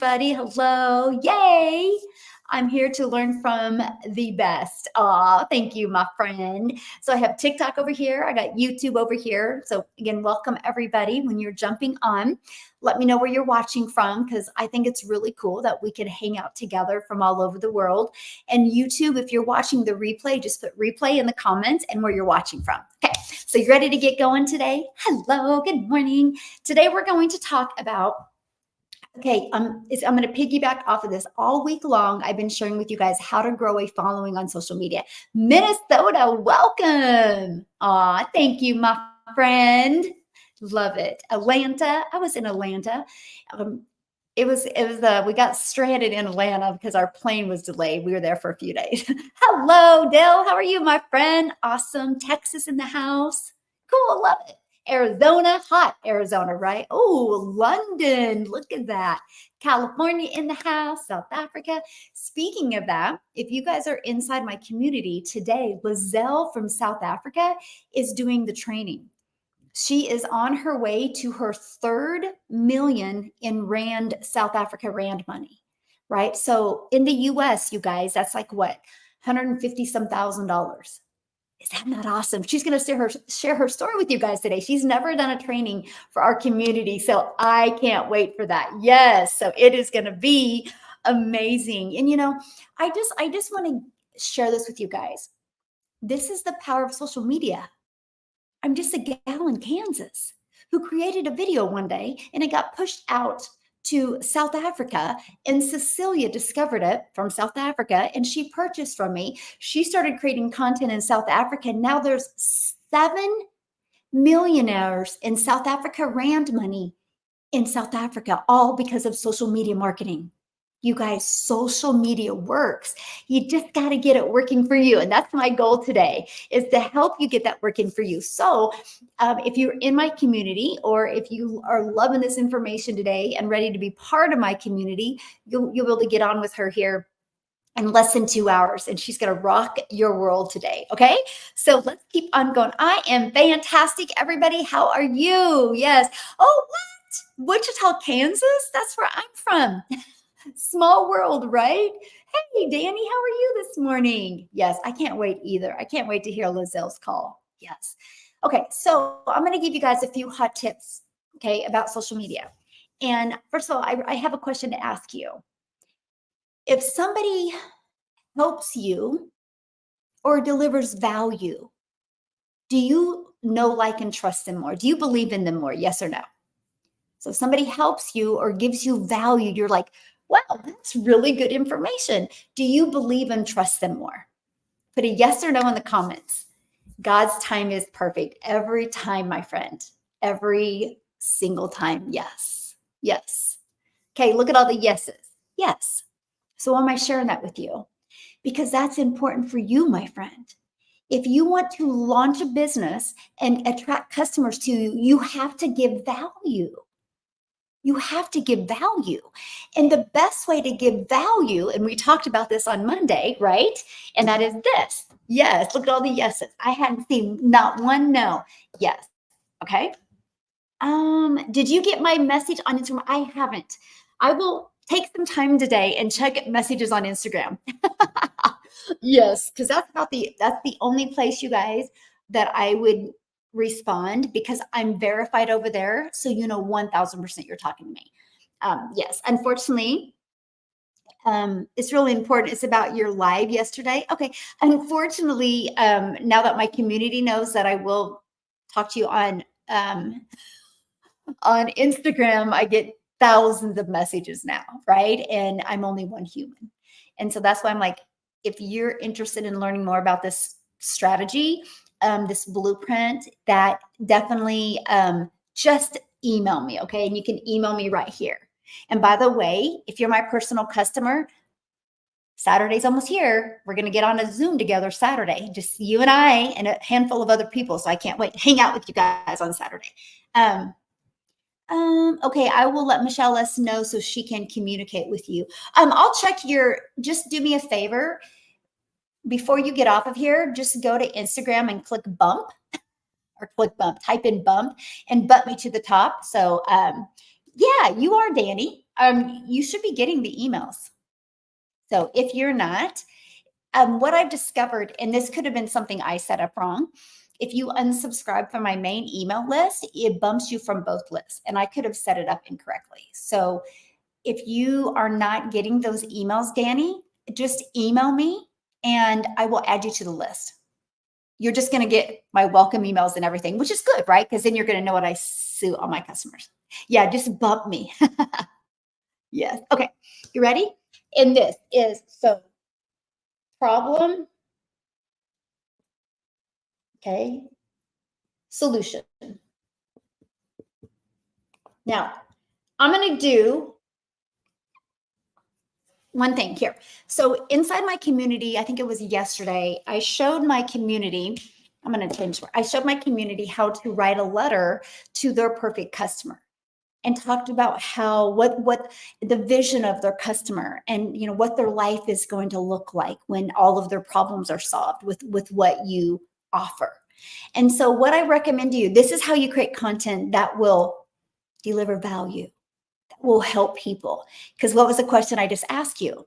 everybody. Hello. Yay. I'm here to learn from the best. Aw, thank you, my friend. So I have TikTok over here. I got YouTube over here. So again, welcome everybody when you're jumping on. Let me know where you're watching from because I think it's really cool that we can hang out together from all over the world. And YouTube, if you're watching the replay, just put replay in the comments and where you're watching from. Okay, so you ready to get going today? Hello, good morning. Today we're going to talk about I'm going to piggyback off of this all week long. I've been sharing with you guys how to grow a following on social media. Minnesota, welcome. Aw, thank you, my friend. Love it. Atlanta, I was in Atlanta. We got stranded in Atlanta because our plane was delayed. We were there for a few days. Hello, Dell. How are you, my friend? Awesome. Texas in the house. Cool. Love it. Arizona, hot Arizona, right? Oh, London, look at that. California in the house, South Africa. Speaking of that, if you guys are inside my community today, Lizelle from South Africa is doing the training. She is on her way to her 3rd million in Rand, South Africa Rand money, right? So in the US, you guys, that's like what? 150 some $1,000. Is that not awesome? She's going to share her story with you guys today. She's never done a training for our community, so I can't wait for that. Yes, so it is going to be amazing. And I just want to share this with you guys. This is the power of social media. I'm just a gal in Kansas who created a video one day and it got pushed out to South Africa, and Cecilia discovered it from South Africa and she purchased from me. She started creating content in South Africa. Now there's 7 millionaires in South Africa Rand money in South Africa, all because of social media marketing. You guys, social media works. You just got to get it working for you. And that's my goal today, is to help you get that working for you. So if you're in my community, or if you are loving this information today and ready to be part of my community, you'll be able to get on with her here in less than 2 hours, and she's going to rock your world today. Okay, so let's keep on going. I am fantastic, everybody. How are you? Yes. Oh, what? Wichita, Kansas? That's where I'm from. Small world, right? Hey, Danny, how are you this morning? Yes, I can't wait either. I can't wait to hear Lizelle's call. Yes. Okay, so I'm going to give you guys a few hot tips, okay, about social media. And first of all, I have a question to ask you. If somebody helps you or delivers value, do you know, like, and trust them more? Do you believe in them more? Yes or no? So if somebody helps you or gives you value, you're like, wow, that's really good information. Do you believe and trust them more? Put a yes or no in the comments. God's time is perfect. Every time, my friend. Every single time. Yes. Yes. Okay, look at all the yeses. Yes. So why am I sharing that with you? Because that's important for you, my friend. If you want to launch a business and attract customers to you, you have to give value. You have to give value. And the best way to give value, and we talked about this on Monday, right? And that is this. Yes, look at all the yeses. I hadn't seen not one no. Yes. Okay. Did you get my message on Instagram? I haven't. I will take some time today and check messages on Instagram. Yes, because that's the only place, you guys, that I would respond, because I'm verified over there. So 1000% you're talking to me. Yes, unfortunately, it's really important. It's about your live yesterday. Okay. Unfortunately, now that my community knows that I will talk to you on Instagram, I get thousands of messages now, right? And I'm only one human. And so that's why I'm like, if you're interested in learning more about this strategy, this blueprint, that definitely just email me, okay? And you can email me right here. And by the way, if you're my personal customer, Saturday's almost here. We're going to get on a Zoom together Saturday, just you and I and a handful of other people. So I can't wait to hang out with you guys on Saturday. Okay, I will let Michelle us know so she can communicate with you. I'll check just do me a favor. Before you get off of here, just go to Instagram and click bump, type in bump and bump me to the top. So yeah, you are Danny. you should be getting the emails. So if you're not, what I've discovered, and this could have been something I set up wrong, if you unsubscribe from my main email list, it bumps you from both lists. And I could have set it up incorrectly. So if you are not getting those emails, Danny, just email me and I will add you to the list. You're just going to get my welcome emails and everything, which is good, right? Because then you're going to know what I sue all my customers. Yeah, just bump me. Yes. Okay. You ready? And this is so problem, okay, solution. Now, I'm going to do one thing here. So inside my community, I think it was yesterday, I showed my community, I'm going to change, I showed my community how to write a letter to their perfect customer and talked about how, what the vision of their customer and, you know, what their life is going to look like when all of their problems are solved with what you offer. And so what I recommend to you, this is how you create content that will deliver value, will help people. Because what was the question I just asked you?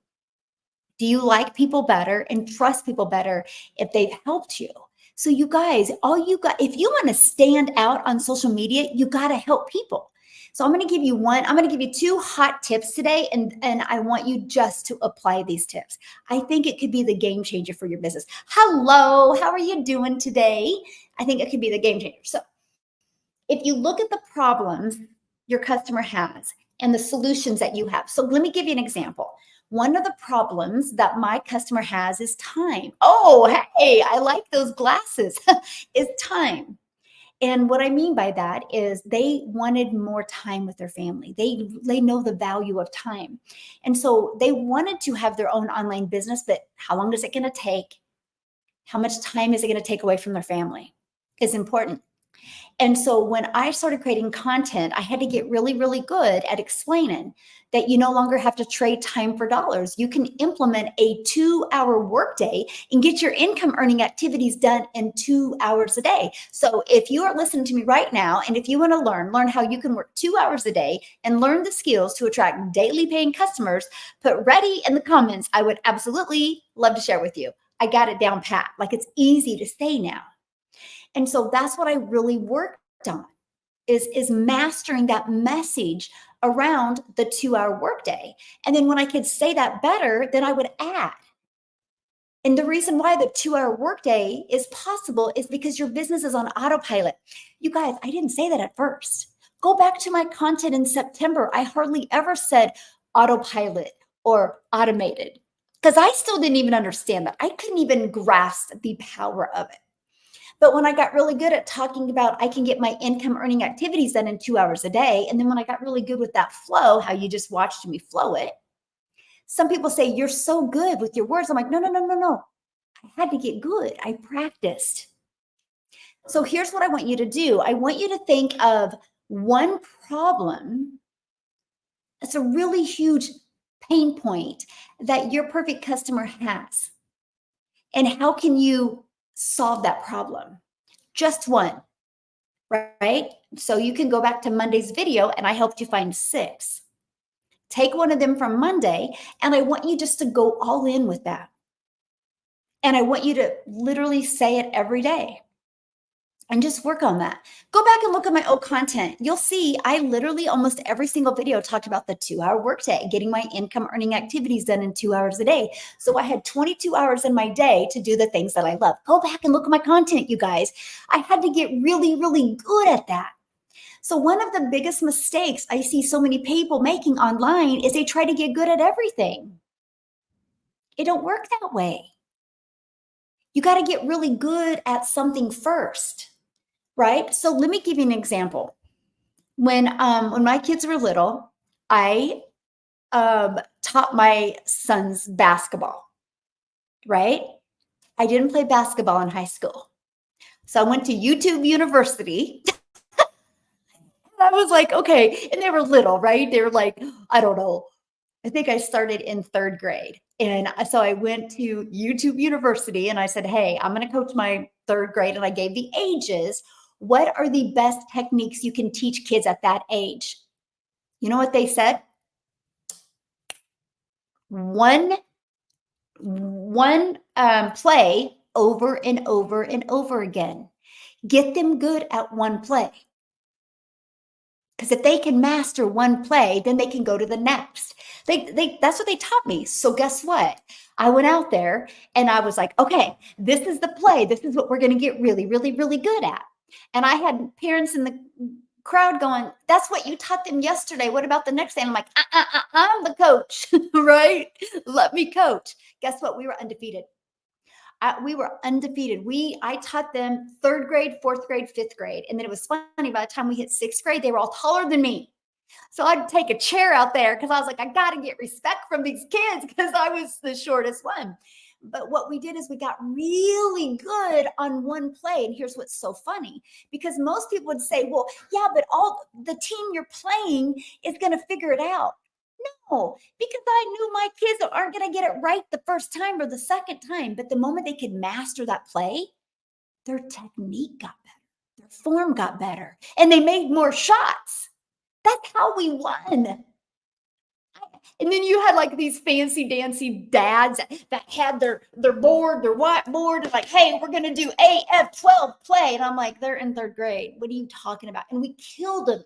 Do you like people better and trust people better if they've helped you? So you guys, all you got, if you want to stand out on social media, you got to help people. So I'm going to give you I'm going to give you 2 hot tips today. And I want you just to apply these tips. I think it could be the game changer for your business. Hello, how are you doing today? I think it could be the game changer. So if you look at the problems your customer has and the solutions that you have. So let me give you an example. One of the problems that my customer has is time. Oh, hey, I like those glasses. Is time. And what I mean by that is they wanted more time with their family. They know the value of time. And so they wanted to have their own online business, but how long is it going to take? How much time is it going to take away from their family is important. And so when I started creating content, I had to get really, really good at explaining that you no longer have to trade time for dollars. You can implement a 2-hour workday and get your income earning activities done in 2 hours a day. So if you are listening to me right now, and if you want to learn how you can work 2 hours a day and learn the skills to attract daily paying customers, put ready in the comments. I would absolutely love to share with you. I got it down pat. Like it's easy to say now. And so that's what I really worked on is mastering that message around the 2-hour workday. And then when I could say that better, then I would add. And the reason why the 2-hour workday is possible is because your business is on autopilot. You guys, I didn't say that at first. Go back to my content in September. I hardly ever said autopilot or automated because I still didn't even understand that. I couldn't even grasp the power of it. But when I got really good at talking about I can get my income earning activities done in 2 hours a day, and then when I got really good with that flow, how you just watched me flow it, some people say, you're so good with your words. I'm like, no, no, no, no, no. I had to get good. I practiced. So here's what I want you to do. I want you to think of one problem that's a really huge pain point that your perfect customer has. And how can you solve that problem? Just one, right? So you can go back to Monday's video and I helped you find 6. Take one of them from Monday and I want you just to go all in with that. And I want you to literally say it every day and just work on that. Go back and look at my old content. You'll see I literally almost every single video talked about the 2-hour workday, getting my income earning activities done in 2 hours a day. So I had 22 hours in my day to do the things that I love. Go back and look at my content, you guys. I had to get really, really good at that. So one of the biggest mistakes I see so many people making online is they try to get good at everything. It don't work that way. You got to get really good at something first, right? So let me give you an example. When my kids were little, I taught my sons basketball, right? I didn't play basketball in high school. So I went to YouTube University. I was like, okay. And they were little, right? They were like, I don't know. I think I started in 3rd grade. And so I went to YouTube University and I said, hey, I'm going to coach my 3rd grade. And I gave the ages. What are the best techniques you can teach kids at that age? You know what they said? one play over and over and over again. Get them good at one play. Because if they can master one play, then they can go to the next. That's what they taught me. So guess what? I went out there and I was like, okay, this is the play. This is what we're going to get really, really, really good at. And I had parents in the crowd going, that's what you taught them yesterday. What about the next day? And I'm like, I'm the coach, right? Let me coach. Guess what? We were undefeated. We were undefeated. I taught them third grade, fourth grade, fifth grade. And then it was funny, by the time we hit sixth grade, they were all taller than me. So I'd take a chair out there because I was like, I got to get respect from these kids because I was the shortest one. But what we did is we got really good on one play. And here's what's so funny, because most people would say, well, yeah, but all the team you're playing is going to figure it out. No, because I knew my kids aren't going to get it right the first time or the second time. But the moment they could master that play, their technique got better, their form got better, and they made more shots. That's how we won. And then you had like these fancy dancy dads that had their board, their whiteboard, and like, hey, we're going to do AF12 play. And I'm like, they're in third grade. What are you talking about? And we killed them.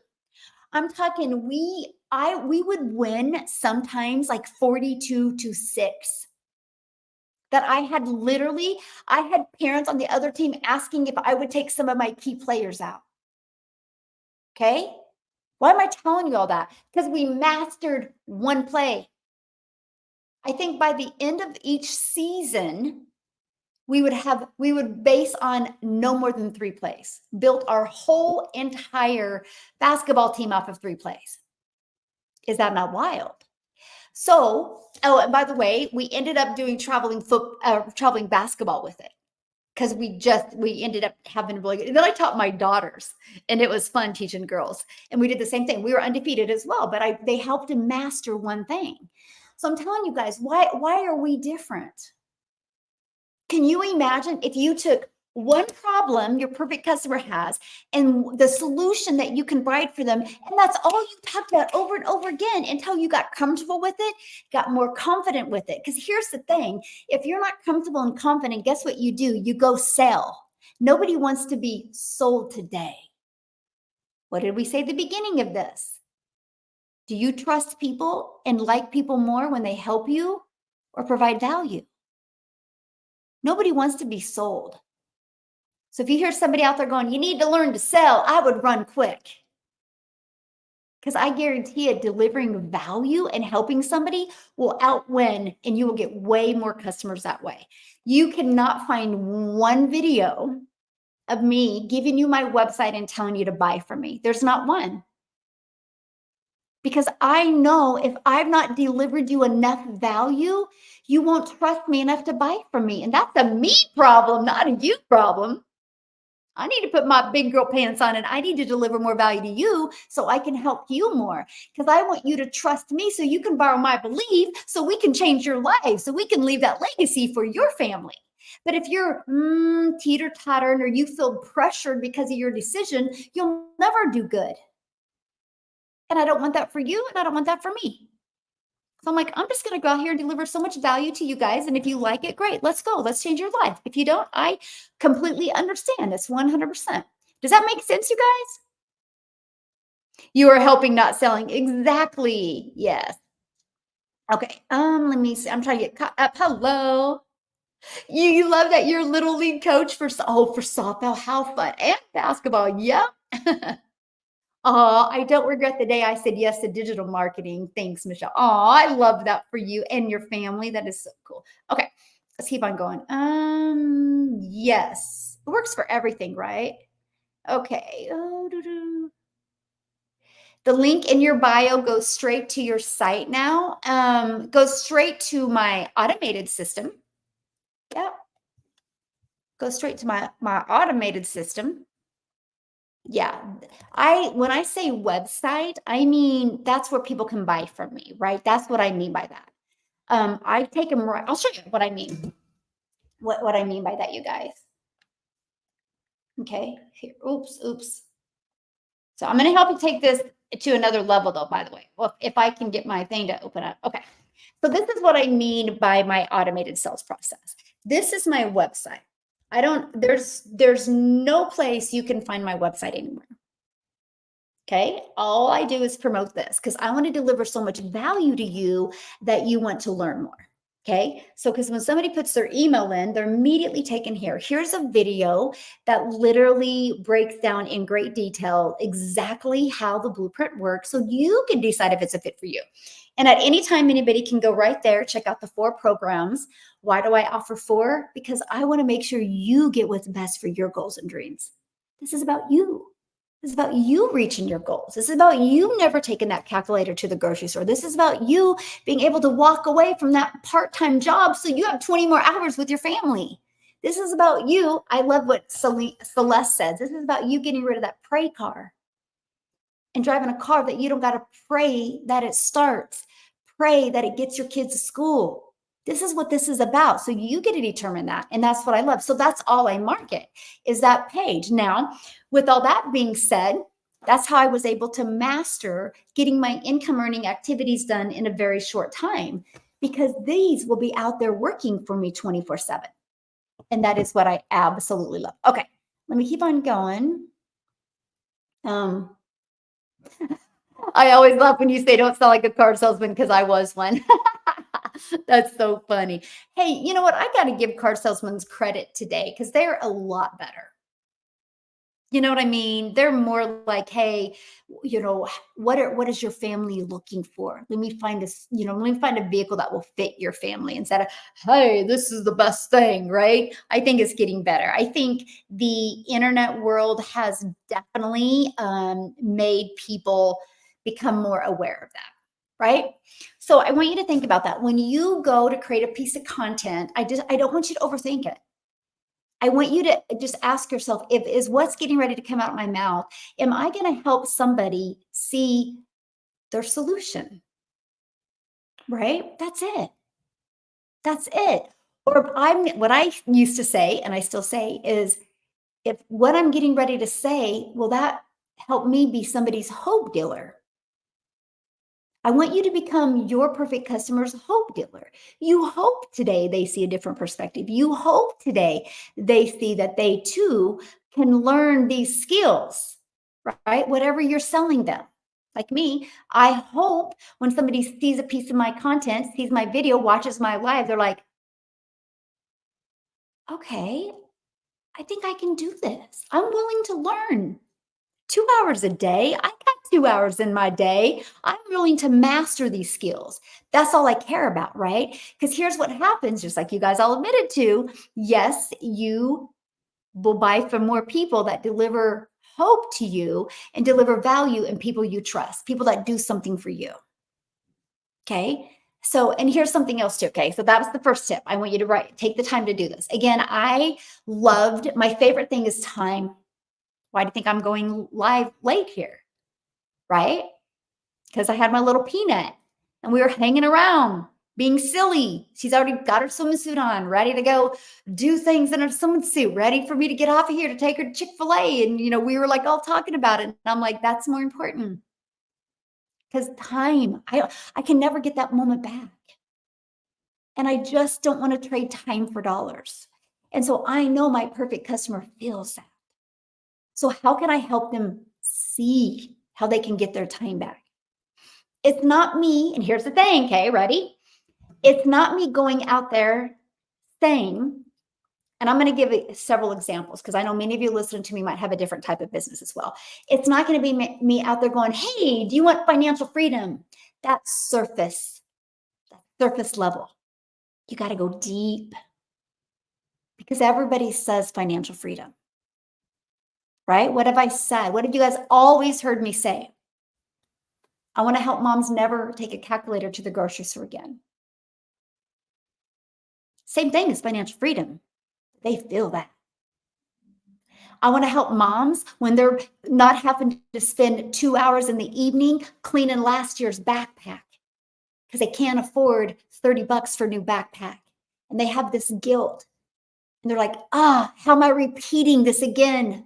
I'm talking, we would win sometimes like 42-6. That I had parents on the other team asking if I would take some of my key players out. Okay? Why am I telling you all that? Because we mastered one play. I think by the end of each season, we would base on no more than 3 plays, built our whole entire basketball team off of 3 plays. Is that not wild? So, and by the way, we ended up doing traveling basketball with it because we ended up having really good. And then I taught my daughters, and it was fun teaching girls. And we did the same thing. We were undefeated as well, but they helped them master one thing. So I'm telling you guys, why are we different? Can you imagine if you took one problem your perfect customer has and the solution that you can provide for them, and that's all you talked about over and over again until you got comfortable with it, got more confident with it? Because here's the thing, if you're not comfortable and confident, guess what you do? You go sell. Nobody wants to be sold today. What did we say at the beginning of this? Do you trust people and like people more when they help you or provide value? Nobody wants to be sold. So if you hear somebody out there going, you need to learn to sell, I would run quick. Because I guarantee it, delivering value and helping somebody will outwin, and you will get way more customers that way. You cannot find one video of me giving you my website and telling you to buy from me. There's not one. Because I know if I've not delivered you enough value, you won't trust me enough to buy from me. And that's a me problem, not a you problem. I need to put my big girl pants on and I need to deliver more value to you so I can help you more, because I want you to trust me so you can borrow my belief so we can change your life, so we can leave that legacy for your family. But if you're teeter-tottering or you feel pressured because of your decision, you'll never do good. And I don't want that for you, and I don't want that for me. So I'm like, I'm just going to go out here and deliver so much value to you guys. And if you like it, great, let's go. Let's change your life. If you don't, I completely understand. It's 100%. Does that make sense, you guys? You are helping, not selling. Exactly. Yes. Okay. Let me see. I'm trying to get caught up. Hello. You love that you're little league coach for softball. How fun. And basketball. Yep. Oh, I don't regret the day I said yes to digital marketing. Thanks, Michelle. Oh, I love that for you and your family. That is so cool. Okay, let's keep on going. Yes, it works for everything, right? Okay. The link in your bio goes straight to your site now. Goes straight to my automated system. Yeah. Goes straight to my automated system. Yeah. When I say website, I mean, that's where people can buy from me, right? That's what I mean by that. I take them right. I'll show you what I mean. What I mean by that, you guys. Okay. Here. Oops. So I'm going to help you take this to another level though, by the way. Well, if I can get my thing to open up. Okay. So this is what I mean by my automated sales process. This is my website. There's no place you can find my website anywhere. Okay. All I do is promote this because I want to deliver so much value to you that you want to learn more. Okay. So, because when somebody puts their email in, they're immediately taken here. Here's a video that literally breaks down in great detail exactly how the blueprint works so you can decide if it's a fit for you. And at any time, anybody can go right there, check out the 4 programs. Why do I offer 4? Because I want to make sure you get what's best for your goals and dreams. This is about you. This is about you reaching your goals. This is about you never taking that calculator to the grocery store. This is about you being able to walk away from that part-time job so you have 20 more hours with your family. This is about you. I love what Celeste says. This is about you getting rid of that pray car and driving a car that you don't got to pray that it starts, pray that it gets your kids to school. This is what this is about. So you get to determine that. And that's what I love. So that's all I market is that page. Now, with all that being said, that's how I was able to master getting my income earning activities done in a very short time, because these will be out there working for me 24/7. And that is what I absolutely love. Okay, let me keep on going. I always love when you say don't sound like a car salesman because I was one. That's so funny. Hey, you know what? I got to give car salesmen credit today because they're a lot better. You know what I mean? They're more like, hey, what is your family looking for? Let me find let me find a vehicle that will fit your family instead of, hey, this is the best thing, right? I think it's getting better. I think the internet world has definitely made people become more aware of that, right? So I want you to think about that. When you go to create a piece of content, I don't want you to overthink it. I want you to just ask yourself, if is what's getting ready to come out of my mouth, am I going to help somebody see their solution? Right? That's it. That's it. Or what I used to say, and I still say, is if what I'm getting ready to say, will that help me be somebody's hope dealer? I want you to become your perfect customer's hope dealer. You hope today they see a different perspective. You hope today they see that they too can learn these skills, right? Whatever you're selling them. Like me, I hope when somebody sees a piece of my content, sees my video, watches my live, they're like, okay, I think I can do this. I'm willing to learn. 2 hours a day. I got 2 hours in my day. I'm willing to master these skills. That's all I care about, right? Because here's what happens, just like you guys all admitted to. Yes, you will buy from more people that deliver hope to you and deliver value and people you trust, people that do something for you. Okay. So, and here's something else too. Okay. So that was the first tip. I want you to take the time to do this. Again, my favorite thing is time. Why do you think I'm going live late here? Right? Because I had my little peanut and we were hanging around being silly. She's already got her swimming suit on, ready to go do things in her swimming suit, ready for me to get off of here to take her to Chick-fil-A. And, we were like all talking about it. And I'm like, that's more important because time, I can never get that moment back. And I just don't want to trade time for dollars. And so I know my perfect customer feels that. So how can I help them see how they can get their time back? It's not me, and here's the thing, okay, ready? It's not me going out there saying, and I'm going to give several examples because I know many of you listening to me might have a different type of business as well. It's not going to be me out there going, hey, do you want financial freedom? That's surface level. You got to go deep because everybody says financial freedom. Right? What have I said? What have you guys always heard me say? I want to help moms never take a calculator to the grocery store again. Same thing as financial freedom. They feel that. I want to help moms when they're not having to spend 2 hours in the evening cleaning last year's backpack because they can't afford $30 for a new backpack. And they have this guilt. And they're like, how am I repeating this again?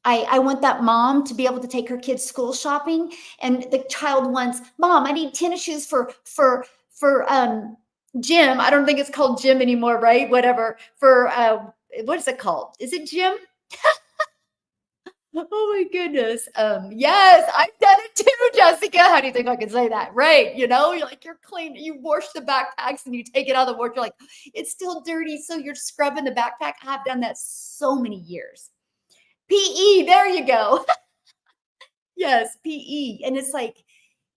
I want that mom to be able to take her kids school shopping, and the child wants, Mom, I need tennis shoes for gym. I don't think it's called gym anymore, right? Whatever. For what is it called? Is it gym? Oh my goodness. Yes, I've done it too, Jessica. How do you think I can say that? Right. You're like, you're clean, you wash the backpacks and you take it out of the wash. You're like, it's still dirty. So you're scrubbing the backpack. I've done that so many years. PE, there you go. Yes, PE. And it's like,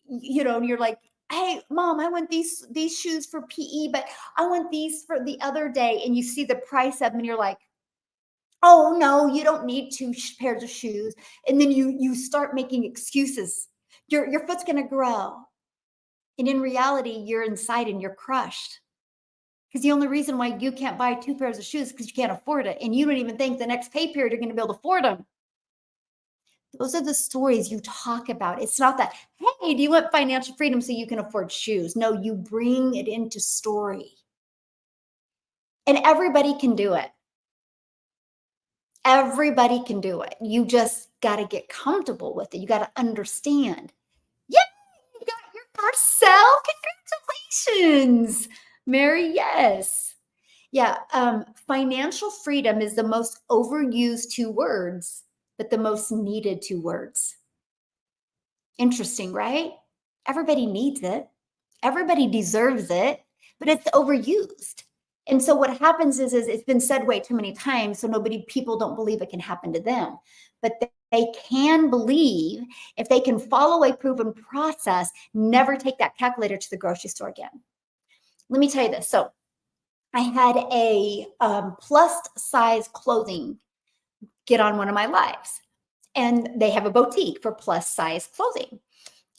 and you're like, hey, Mom, I want these shoes for PE, but I want these for the other day. And you see the price of them and you're like, oh no, you don't need two pairs of shoes. And then you start making excuses. Your foot's gonna grow. And in reality, you're inside and you're crushed. Because the only reason why you can't buy two pairs of shoes is because you can't afford it. And you don't even think the next pay period you're gonna be able to afford them. Those are the stories you talk about. It's not that, hey, do you want financial freedom so you can afford shoes? No, you bring it into story. And everybody can do it. Everybody can do it. You just got to get comfortable with it. You got to understand. Yeah, you got your first sale. Congratulations, Mary. Yes. Yeah. Financial freedom is the most overused two words, but the most needed two words. Interesting, right? Everybody needs it. Everybody deserves it, but it's overused. And so what happens is it's been said way too many times, so people don't believe it can happen to them. But they can believe if they can follow a proven process, never take that calculator to the grocery store again. Let me tell you this. So I had a plus size clothing get on one of my lives, and they have a boutique for plus size clothing.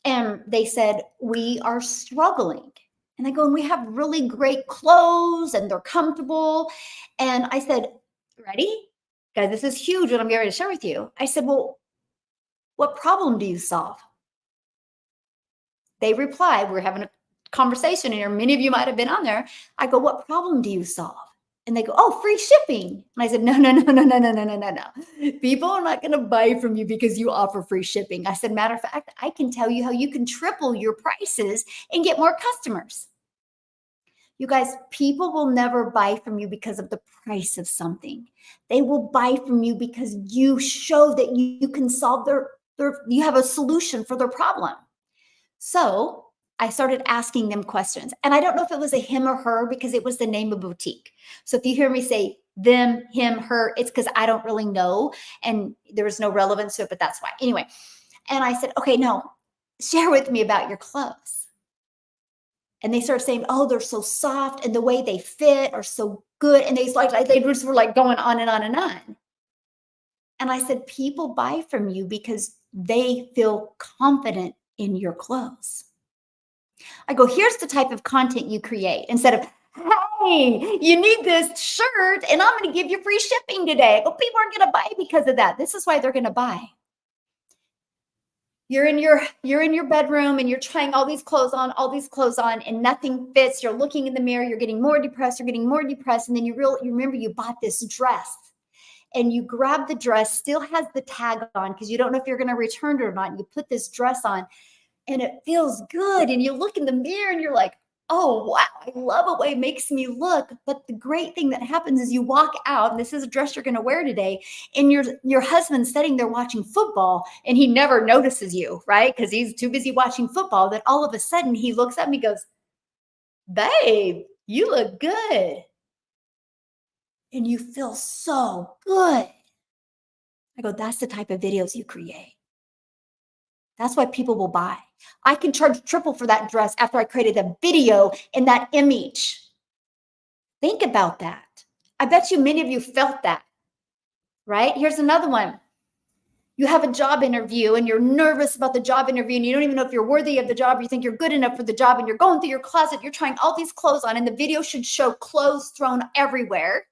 And they said, we are struggling. And I go, and we have really great clothes and they're comfortable. And I said, ready? Guys, this is huge what I'm getting ready to share with you. I said, well, what problem do you solve? They replied, we're having a conversation here. Many of you might have been on there. I go, what problem do you solve? And they go, oh, free shipping. And I said, no. People are not going to buy from you because you offer free shipping. I said, matter of fact, I can tell you how you can triple your prices and get more customers. You guys, people will never buy from you because of the price of something. They will buy from you because you show that you can solve you have a solution for their problem. So I started asking them questions. And I don't know if it was a him or her because it was the name of boutique. So if you hear me say them, him, her, it's because I don't really know. And there was no relevance to it, but that's why. Anyway, and I said, okay, no, share with me about your clothes. And they started saying, oh, they're so soft and the way they fit are so good. And they just were like going on and on and on. And I said, people buy from you because they feel confident in your clothes. I go, here's the type of content you create instead of, hey, you need this shirt and I'm going to give you free shipping today. I go, people aren't going to buy because of that. This is why they're going to buy. You're in your bedroom and you're trying all these clothes on, and nothing fits. You're looking in the mirror, you're getting more depressed, and then you remember you bought this dress. And you grab the dress, still has the tag on because you don't know if you're going to return it or not. And you put this dress on and it feels good. And you look in the mirror and you're like, oh, wow, I love the way it makes me look. But the great thing that happens is you walk out, and this is a dress you're going to wear today, and your husband's sitting there watching football, and he never notices you, right? Because he's too busy watching football. That all of a sudden he looks at me and goes, babe, you look good. And you feel so good. I go, that's the type of videos you create. That's why people will buy. I can charge triple for that dress after I created a video in that image. Think about that. I bet you many of you felt that, right? Here's another one. You have a job interview and you're nervous about the job interview and you don't even know if you're worthy of the job. You think you're good enough for the job and you're going through your closet. You're trying all these clothes on and the video should show clothes thrown everywhere.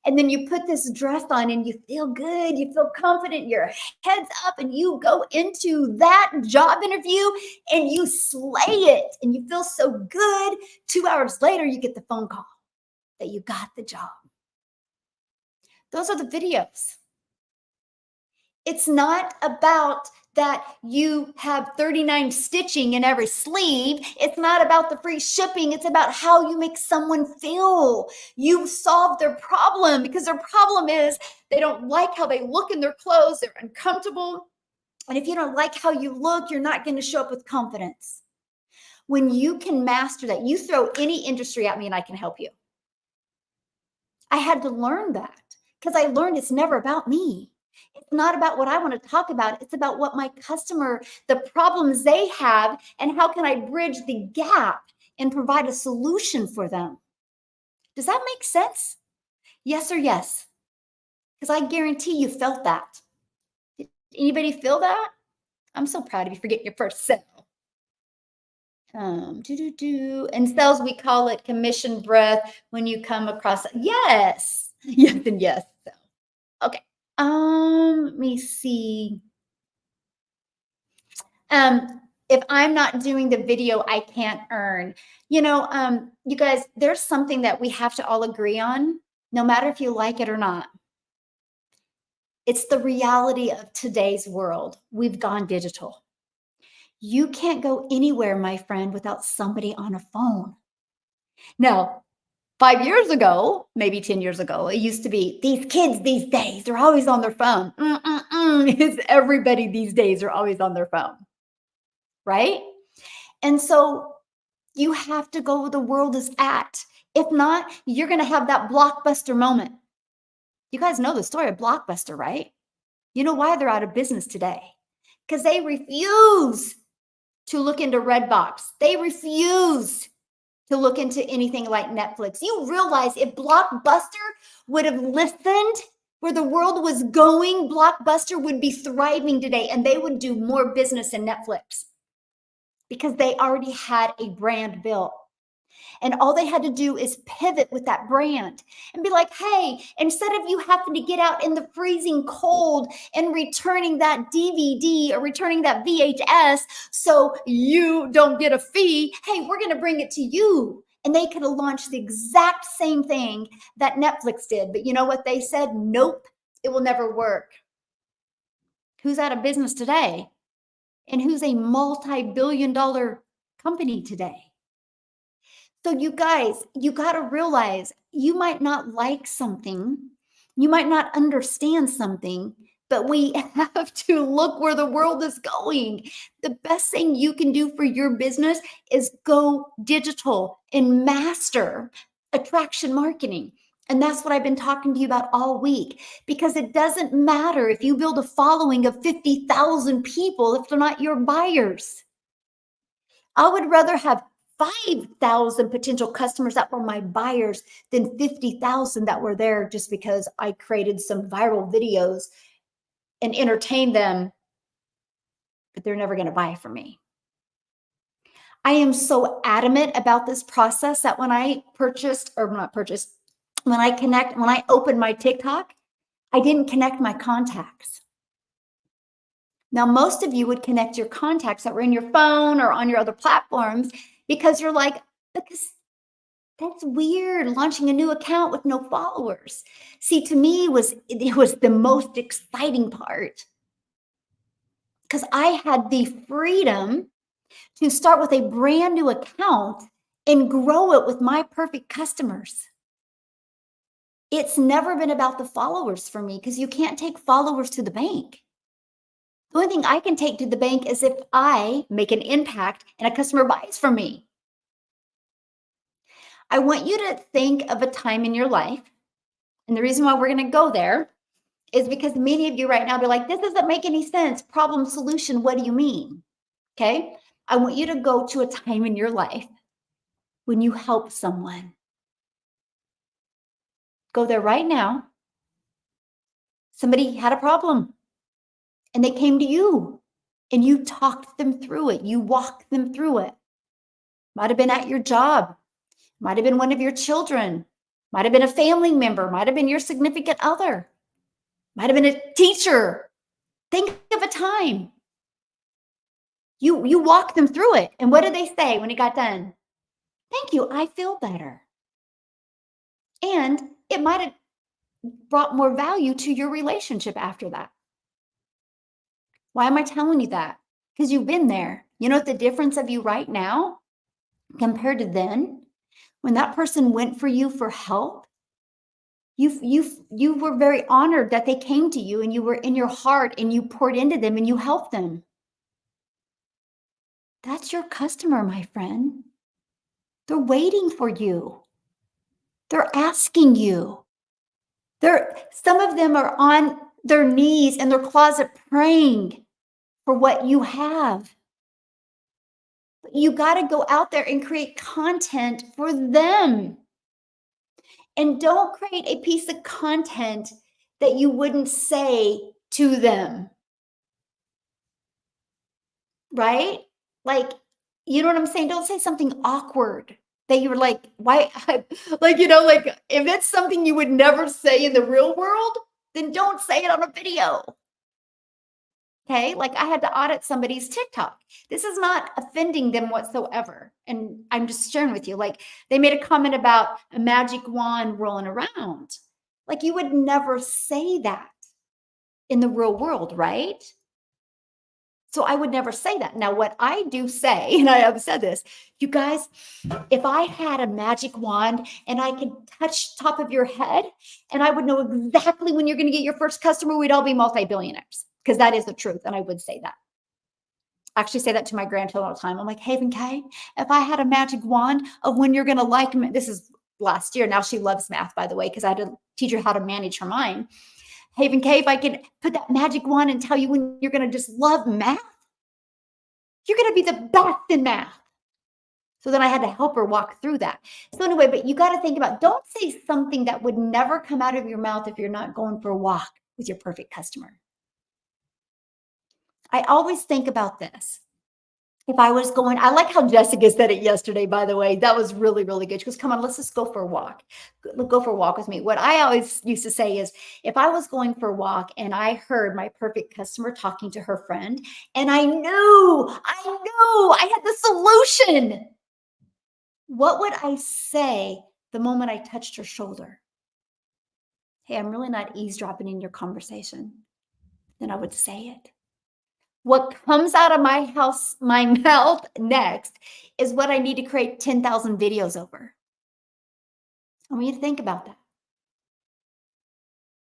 And then you put this dress on and you feel good, you feel confident, your head's up, and you go into that job interview and you slay it and you feel so good. 2 hours later, you get the phone call that you got the job. Those are the videos. It's not about that you have 39 stitching in every sleeve. It's not about the free shipping. It's about how you make someone feel. You solve their problem, because their problem is they don't like how they look in their clothes. They're uncomfortable. And if you don't like how you look, you're not going to show up with confidence. When you can master that, you throw any industry at me and I can help you. I had to learn that, because I learned it's never about me. It's not about what I want to talk about. It's about what my customer, the problems they have, and how can I bridge the gap and provide a solution for them. Does that make sense? Yes or yes? Because I guarantee you felt that. Did anybody feel that? I'm so proud of you for getting your first sale. In sales, we call it commission breath when you come across it. Yes. Yes and yes. So, okay. Let me see. If I'm not doing the video, I can't earn. You guys, there's something that we have to all agree on, no matter if you like it or not. It's the reality of today's world. We've gone digital. You can't go anywhere, my friend, without somebody on a phone. Now, 5 years ago, maybe 10 years ago, it used to be these kids these days, they're always on their phone. It's everybody these days are always on their phone, right? And so you have to go where the world is at. If not, you're going to have that Blockbuster moment. You guys know the story of Blockbuster, right? You know why they're out of business today? Because they refuse to look into Redbox. They refuse to look into anything like Netflix. You realize if Blockbuster would have listened where the world was going, Blockbuster would be thriving today, and they would do more business than Netflix, because they already had a brand built. And all they had to do is pivot with that brand and be like, hey, instead of you having to get out in the freezing cold and returning that DVD or returning that VHS so you don't get a fee, hey, we're going to bring it to you. And they could have launched the exact same thing that Netflix did. But you know what they said? Nope, it will never work. Who's out of business today? And who's a multi-billion-dollar company today? So you guys, you got to realize you might not like something, you might not understand something, but we have to look where the world is going. The best thing you can do for your business is go digital and master attraction marketing. And that's what I've been talking to you about all week, because it doesn't matter if you build a following of 50,000 people if they're not your buyers. I would rather have 5,000 potential customers that were my buyers than 50,000 that were there just because I created some viral videos and entertained them, but they're never going to buy from me. I am so adamant about this process that when I when I opened my TikTok, I didn't connect my contacts. Now, most of you would connect your contacts that were in your phone or on your other platforms, because you're like, because that's weird, launching a new account with no followers. See, to me, it was the most exciting part, because I had the freedom to start with a brand new account and grow it with my perfect customers. It's never been about the followers for me, because you can't take followers to the bank. The only thing I can take to the bank is if I make an impact and a customer buys from me. I want you to think of a time in your life, and the reason why we're going to go there is because many of you right now be like, this doesn't make any sense. Problem, solution, what do you mean? Okay. I want you to go to a time in your life when you help someone. Go there right now. Somebody had a problem and they came to you and you talked them through it. You walked them through it. Might have been at your job. Might have been one of your children. Might have been a family member. Might have been your significant other. Might have been a teacher. Think of a time. You walk them through it. And what did they say when it got done? Thank you. I feel better. And it might have brought more value to your relationship after that. Why am I telling you that? Because you've been there. You know what the difference of you right now compared to then? When that person went for you for help, you were very honored that they came to you and you were in your heart and you poured into them and you helped them. That's your customer, my friend. They're waiting for you. They're asking you. Some of them are on their knees in their closet praying for what you have. But you got to go out there and create content for them. And don't create a piece of content that you wouldn't say to them. Right? Like, you know what I'm saying? Don't say something awkward that you're like, why? Like, like if it's something you would never say in the real world, then don't say it on a video. Okay. Like I had to audit somebody's TikTok. This is not offending them whatsoever. And I'm just sharing with you, like they made a comment about a magic wand rolling around. Like you would never say that in the real world, right? So I would never say that. Now, what I do say, and I have said this, you guys, if I had a magic wand and I could touch top of your head and I would know exactly when you're going to get your first customer, we'd all be multi-billionaires because that is the truth. And I would say that. I actually say that to my grandchildren all the time. I'm like, Haven K, if I had a magic wand of when you're going to like me, this is last year. Now she loves math, by the way, because I had to teach her how to manage her mind. Haven K, if I could put that magic wand and tell you when you're going to just love math, you're going to be the best in math. So then I had to help her walk through that. So anyway, but you got to think about, don't say something that would never come out of your mouth if you're not going for a walk with your perfect customer. I always think about this. If I was going, I like how Jessica said it yesterday, by the way. That was really, really good. She goes, come on, let's just go for a walk. Go for a walk with me. What I always used to say is, if I was going for a walk and I heard my perfect customer talking to her friend, and I knew I had the solution, what would I say the moment I touched her shoulder? Hey, I'm really not eavesdropping in your conversation. Then I would say it. What comes out of my mouth next is what I need to create 10,000 videos over. I want you to think about that.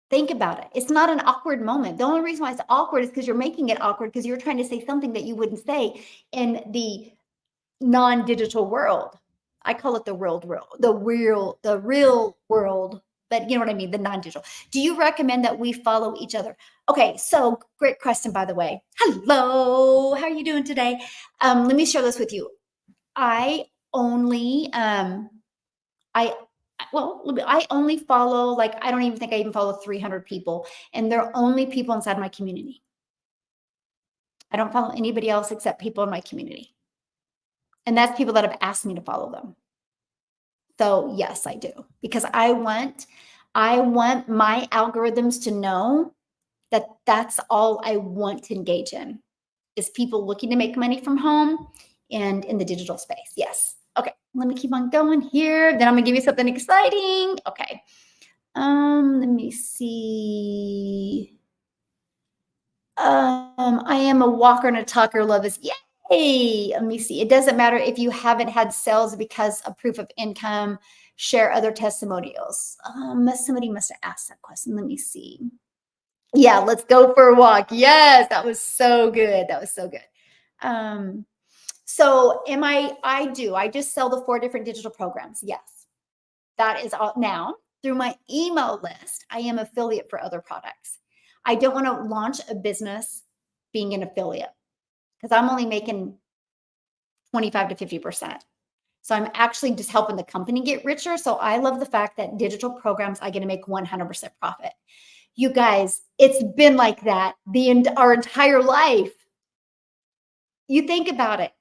Think about it. It's not an awkward moment. The only reason why it's awkward is because you're making it awkward because you're trying to say something that you wouldn't say in the non-digital world. I call it the real world, but you know what I mean, the non-digital. Do you recommend that we follow each other? Okay, so great question, by the way. Hello, how are you doing today? Let me share this with you. I only I only follow, like, I don't even think I even follow 300 people, and they're only people inside my community. I don't follow anybody else except people in my community. And that's people that have asked me to follow them. So yes, I do, because I want my algorithms to know that that's all I want to engage in is people looking to make money from home and in the digital space. Yes. Okay. Let me keep on going here. Then I'm gonna give you something exciting. Okay. Let me see. I am a walker and a talker. Love is yay. Let me see. It doesn't matter if you haven't had sales because of proof of income. Share other testimonials. Somebody must have asked that question. Let me see. Yeah, let's go for a walk. Yes, that was so good. That was so good. So I do. I just sell the 4 different digital programs. Yes, that is all. Now, through my email list, I am affiliate for other products. I don't want to launch a business being an affiliate because I'm only making 25 to 50%. So I'm actually just helping the company get richer. So I love the fact that digital programs, I get to make 100% profit. You guys, it's been like that our entire life. You think about it.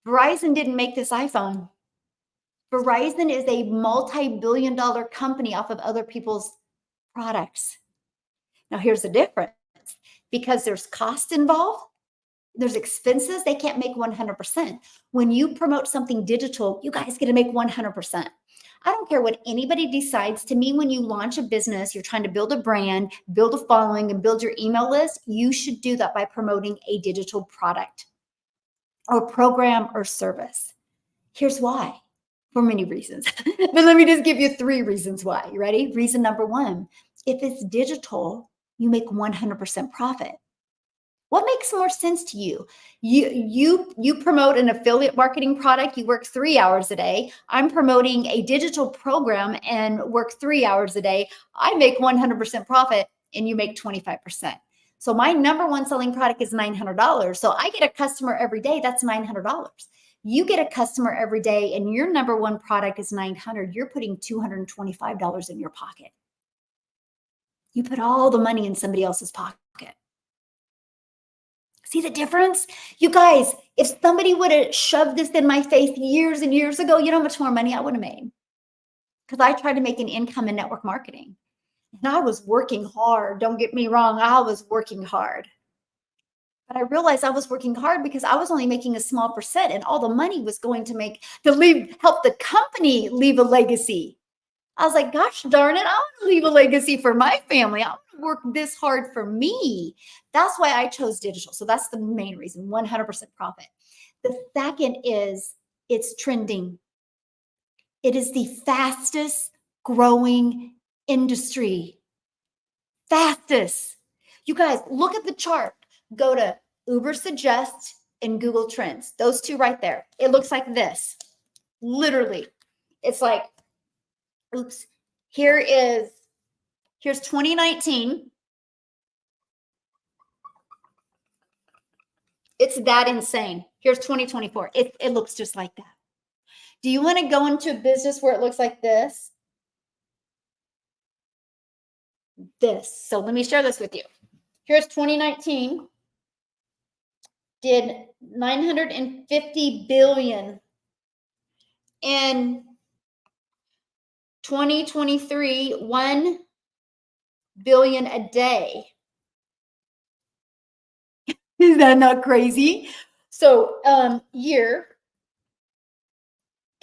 Verizon didn't make this iPhone. Verizon is a multi-billion-dollar company off of other people's products. Now, here's the difference. Because there's cost involved, There's expenses. They can't make 100%. When you promote something digital, you guys get to make 100%. I don't care what anybody decides. To me, when you launch a business, you're trying to build a brand, build a following, and build your email list, you should do that by promoting a digital product or program or service. Here's why, for many reasons. But let me just give you 3 reasons why. You ready? Reason number 1, if it's digital, you make 100% profit. What makes more sense to you? You promote an affiliate marketing product, you work 3 hours a day. I'm promoting a digital program and work 3 hours a day. I make 100% profit and you make 25%. So my number 1 selling product is $900. So I get a customer every day, that's $900. You get a customer every day and your number 1 product is $900. You're putting $225 in your pocket. You put all the money in somebody else's pocket. See the difference? You guys, if somebody would have shoved this in my face years and years ago, you know how much more money I would have made? Because I tried to make an income in network marketing. And I was working hard. Don't get me wrong. I was working hard. But I realized I was working hard because I was only making a small percent and all the money was going to help the company leave a legacy. I was like, gosh darn it, I want to leave a legacy for my family. I want to work this hard for me. That's why I chose digital. So that's the main reason, 100% profit. The second is it's trending. It is the fastest growing industry. Fastest. You guys, look at the chart. Go to Ubersuggest and Google Trends. Those 2 right there. It looks like this. Literally. It's like, oops, here's 2019. It's that insane. Here's 2024. It looks just like that. Do you want to go into a business where it looks like this? So let me share this with you. Here's 2019. Did 950 billion. In 2023, 1 billion a day. Is that not crazy? So year,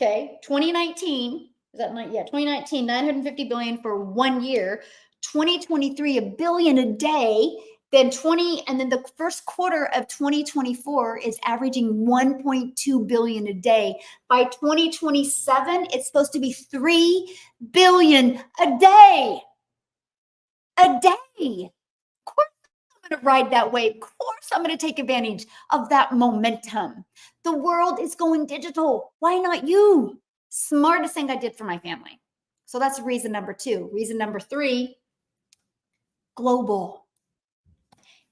okay, 2019, is that not, yeah, 2019, 950 billion for 1 year, 2023, 1 billion a day, then the first quarter of 2024 is averaging 1.2 billion a day. By 2027, it's supposed to be 3 billion a day. A day. Of course I'm going to ride that wave. Of course I'm going to take advantage of that momentum. The world is going digital. Why not you? Smartest thing I did for my family. So that's reason number 2. Reason number 3, global.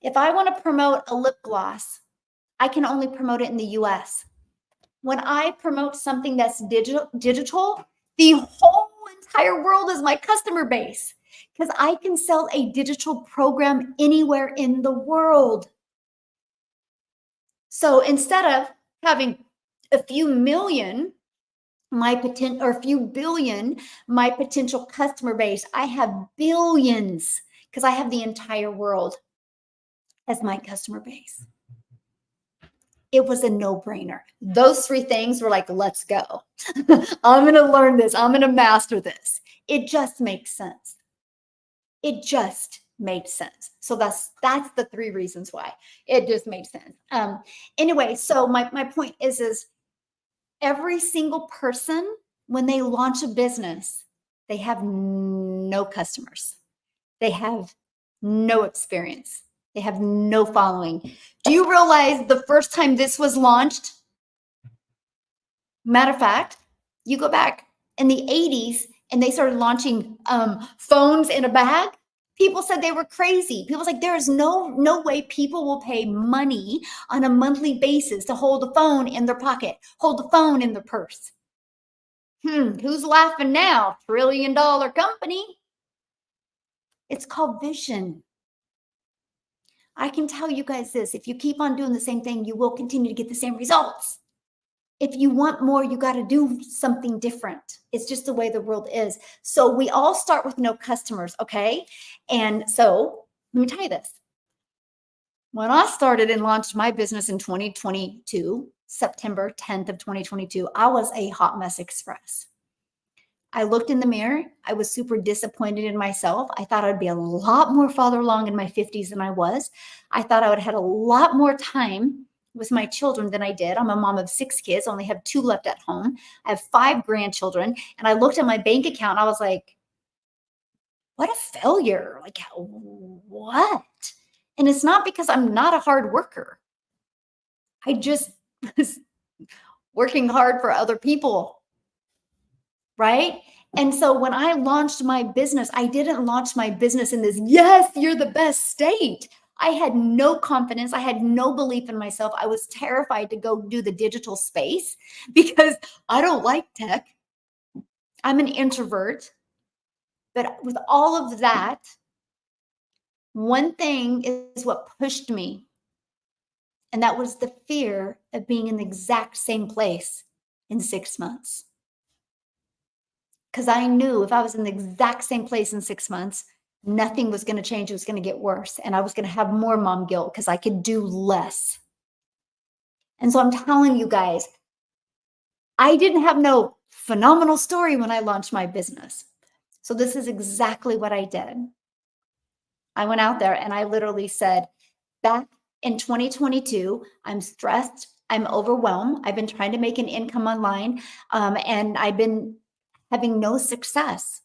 If I want to promote a lip gloss, I can only promote it in the US. When I promote something that's digital, the whole entire world is my customer base because I can sell a digital program anywhere in the world. So instead of having a few million, or a few billion, my potential customer base, I have billions because I have the entire world as my customer base. It was a no-brainer. Those 3 things were like, let's go. I'm going to learn this. I'm going to master this. It just makes sense. It just made sense. So that's the 3 reasons why it just made sense. Anyway, so my point is every single person, when they launch a business, they have no customers. They have no experience. They have no following. Do you realize the first time this was launched? Matter of fact, you go back in the 80s and they started launching phones in a bag. People said they were crazy. People was like, there is no way people will pay money on a monthly basis to hold a phone in their pocket, hold a phone in their purse. Who's laughing now? $1 trillion company. It's called vision. I can tell you guys this, if you keep on doing the same thing, you will continue to get the same results. If you want more, you got to do something different. It's just the way the world is. So we all start with no customers, okay? And so let me tell you this. When I started and launched my business in 2022, September 10th of 2022, I was a hot mess express. I looked in the mirror. I was super disappointed in myself. I thought I'd be a lot more farther along in my 50s than I was. I thought I would have had a lot more time with my children than I did. I'm a mom of 6 kids, only have 2 left at home. I have 5 grandchildren. And I looked at my bank account. I was like, what a failure. Like, what? And it's not because I'm not a hard worker. I just was working hard for other people, right? And so when I launched my business, I didn't launch my business in this, yes, you're the best state. I had no confidence. I had no belief in myself. I was terrified to go do the digital space because I don't like tech. I'm an introvert. But with all of that, one thing is what pushed me, and that was the fear of being in the exact same place in 6 months. Because I knew if I was in the exact same place in 6 months, nothing was going to change. It was going to get worse. And I was going to have more mom guilt because I could do less. And so I'm telling you guys, I didn't have no phenomenal story when I launched my business. So this is exactly what I did. I went out there and I literally said, back in 2022, I'm stressed. I'm overwhelmed. I've been trying to make an income online, and I've been having no success.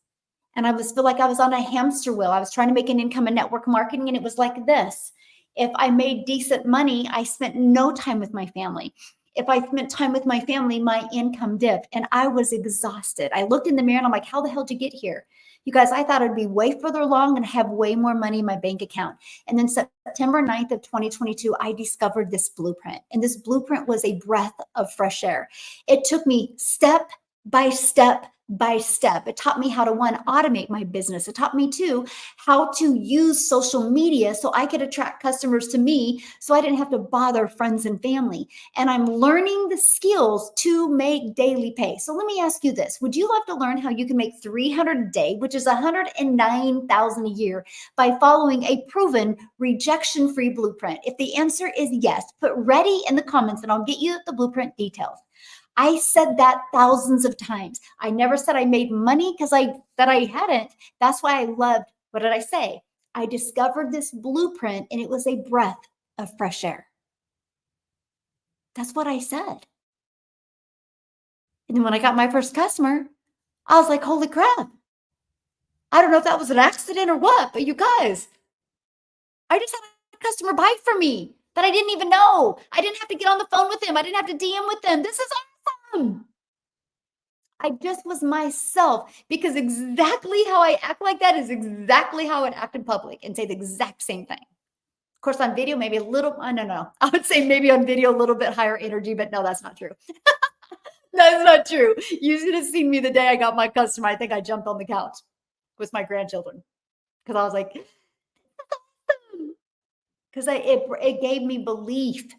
And I was feel like I was on a hamster wheel. I was trying to make an income in network marketing, and it was like this. If I made decent money, I spent no time with my family. If I spent time with my family, my income dipped and I was exhausted. I looked in the mirror and I'm like, how the hell did you get here? You guys, I thought I'd be way further along and have way more money in my bank account. And then September 9th of 2022, I discovered this blueprint. And this blueprint was a breath of fresh air. It took me step by step by step. It taught me how to, one, automate my business. It taught me, two, how to use social media so I could attract customers to me so I didn't have to bother friends and family. And I'm learning the skills to make daily pay. So let me ask you this. Would you love to learn how you can make 300 a day, which is 109,000 a year, by following a proven rejection-free blueprint? If the answer is yes, put ready in the comments and I'll get you the blueprint details. I said that thousands of times. I never said I made money because I hadn't. That's why I loved, what did I say? I discovered this blueprint and it was a breath of fresh air. That's what I said. And then when I got my first customer, I was like, holy crap. I don't know if that was an accident or what, but you guys, I just had a customer buy from me that I didn't even know. I didn't have to get on the phone with him. I didn't have to DM with them. This is awesome. I just was myself, because exactly how I act like that is exactly how I would act in public and say the exact same thing. Of course, on video, maybe a little, I don't know. I would say maybe on video, a little bit higher energy, but no, that's not true. That's not true. You should have seen me the day I got my customer. I think I jumped on the couch with my grandchildren because I was like, because it gave me belief.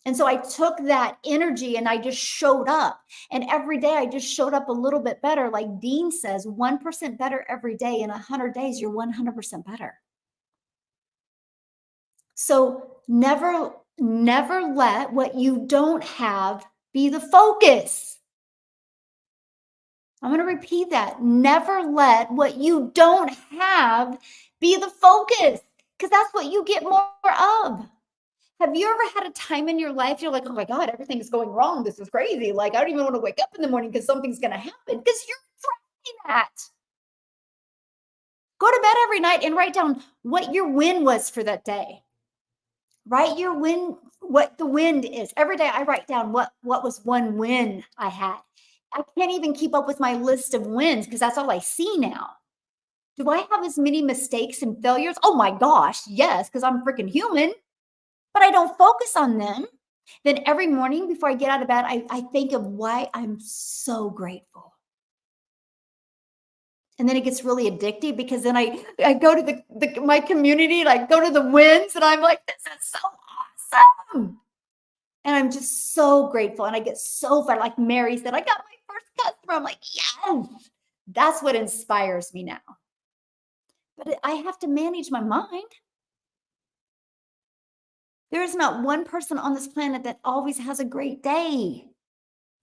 And so I took that energy and I just showed up. And every day I just showed up a little bit better. Like Dean says, 1% better every day. In 100 days, you're 100% better. So never let what you don't have be the focus. I'm going to repeat that. Never let what you don't have be the focus, because that's what you get more of. Have you ever had a time in your life you're like, oh my God, everything's going wrong. This is crazy. Like, I don't even want to wake up in the morning because something's going to happen, because you're trying that. Go to bed every night and write down what your win was for that day. Write your win, what the win is. Every day I write down what was one win I had. I can't even keep up with my list of wins because that's all I see now. Do I have as many mistakes and failures? Oh my gosh, yes, because I'm freaking human. But I don't focus on them. Then every morning before I get out of bed, I think of why I'm so grateful. And then it gets really addictive, because then I go to my community, like go to the wins, and I'm like, this is so awesome. And I'm just so grateful. And I get so far, like Mary said, I got my first customer. I'm like, yes, that's what inspires me now. But I have to manage my mind. There is not one person on this planet that always has a great day.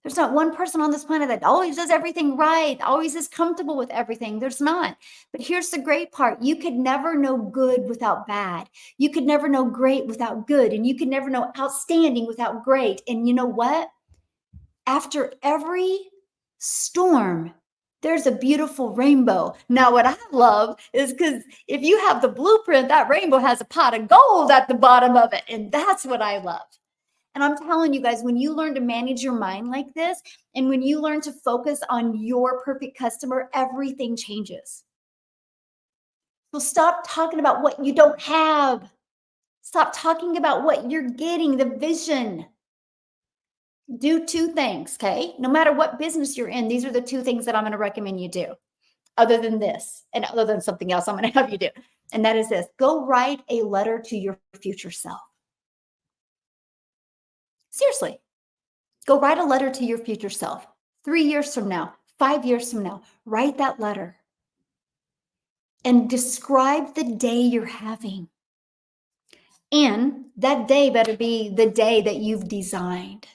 There's not one person on this planet that always does everything right, always is comfortable with everything. There's not. But here's the great part. You could never know good without bad. You could never know great without good. And you could never know outstanding without great. And you know what? After every storm, there's a beautiful rainbow. Now, what I love is because if you have the blueprint, that rainbow has a pot of gold at the bottom of it. And that's what I love. And I'm telling you guys, when you learn to manage your mind like this, and when you learn to focus on your perfect customer, everything changes. So stop talking about what you don't have. Stop talking about what you're getting, the vision. Do two things, okay? No matter what business you're in, these are the two things that I'm going to recommend you do, other than this, and other than something else I'm going to have you do. And that is this: go write a letter to your future self. Seriously, go write a letter to your future self. 3 years from now, 5 years from now, write that letter and describe the day you're having. And that day better be the day that you've designed.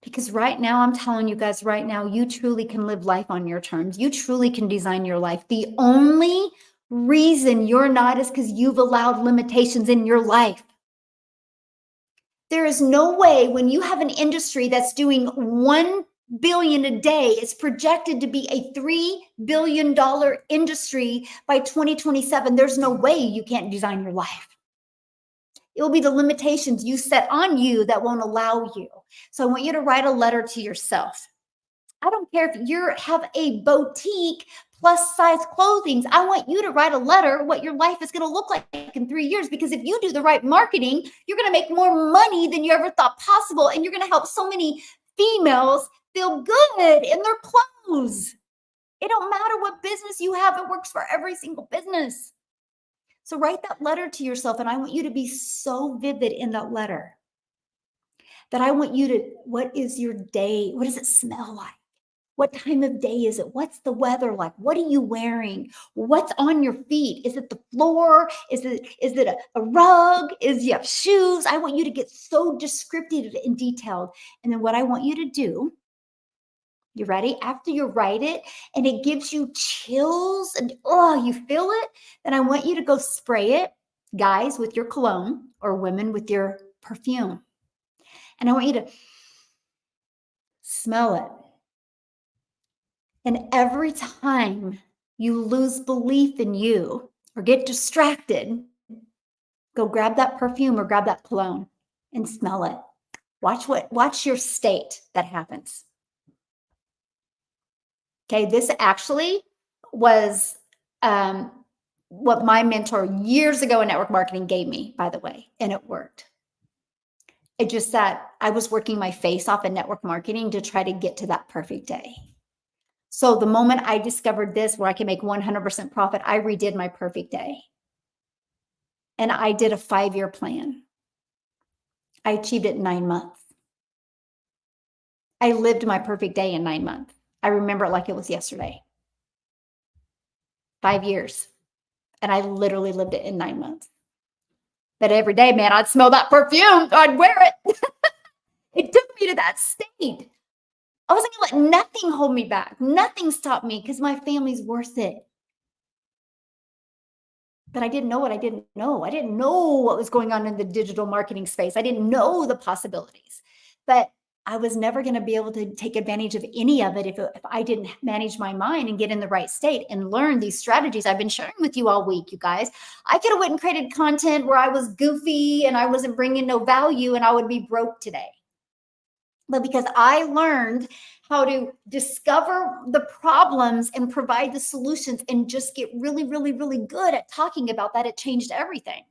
Because right now, I'm telling you guys, right now, you truly can live life on your terms. You truly can design your life. The only reason you're not is because you've allowed limitations in your life. There is no way when you have an industry that's doing 1 billion a day, it's projected to be a $3 billion industry by 2027. There's no way you can't design your life. It will be the limitations you set on you that won't allow you. So I want you to write a letter to yourself. I don't care if you have a boutique plus size clothing. I want you to write a letter what your life is going to look like in 3 years, because if you do the right marketing, you're going to make more money than you ever thought possible. And you're going to help so many females feel good in their clothes. It don't matter what business you have. It works for every single business. So write that letter to yourself. And I want you to be so vivid in that letter that I want you to, what is your day? What does it smell like? What time of day is it? What's the weather like? What are you wearing? What's on your feet? Is it the floor? Is it a rug? Is you have shoes? I want you to get so descriptive and detailed. And then what I want you to do, you ready? After you write it and it gives you chills and oh, you feel it, then I want you to go spray it, guys, with your cologne, or women with your perfume. And I want you to smell it. And every time you lose belief in you or get distracted, go grab that perfume or grab that cologne and smell it. Watch your state that happens. Okay, this actually was what my mentor years ago in network marketing gave me, by the way, and it worked. It just that I was working my face off in network marketing to try to get to that perfect day. So the moment I discovered this, where I can make 100% profit, I redid my perfect day. And I did a 5-year plan. I achieved it in 9 months. I lived my perfect day in 9 months. I remember it like it was yesterday. 5 years. And I literally lived it in 9 months. But every day, man, I'd smell that perfume. I'd wear it. It took me to that state. I wasn't going to let nothing hold me back. Nothing stopped me because my family's worth it. But I didn't know what I didn't know. I didn't know what was going on in the digital marketing space. I didn't know the possibilities. But I was never going to be able to take advantage of any of it if I didn't manage my mind and get in the right state and learn these strategies I've been sharing with you all week, you guys. I could have went and created content where I was goofy and I wasn't bringing no value and I would be broke today. But because I learned how to discover the problems and provide the solutions and just get really, really, really good at talking about that, it changed everything.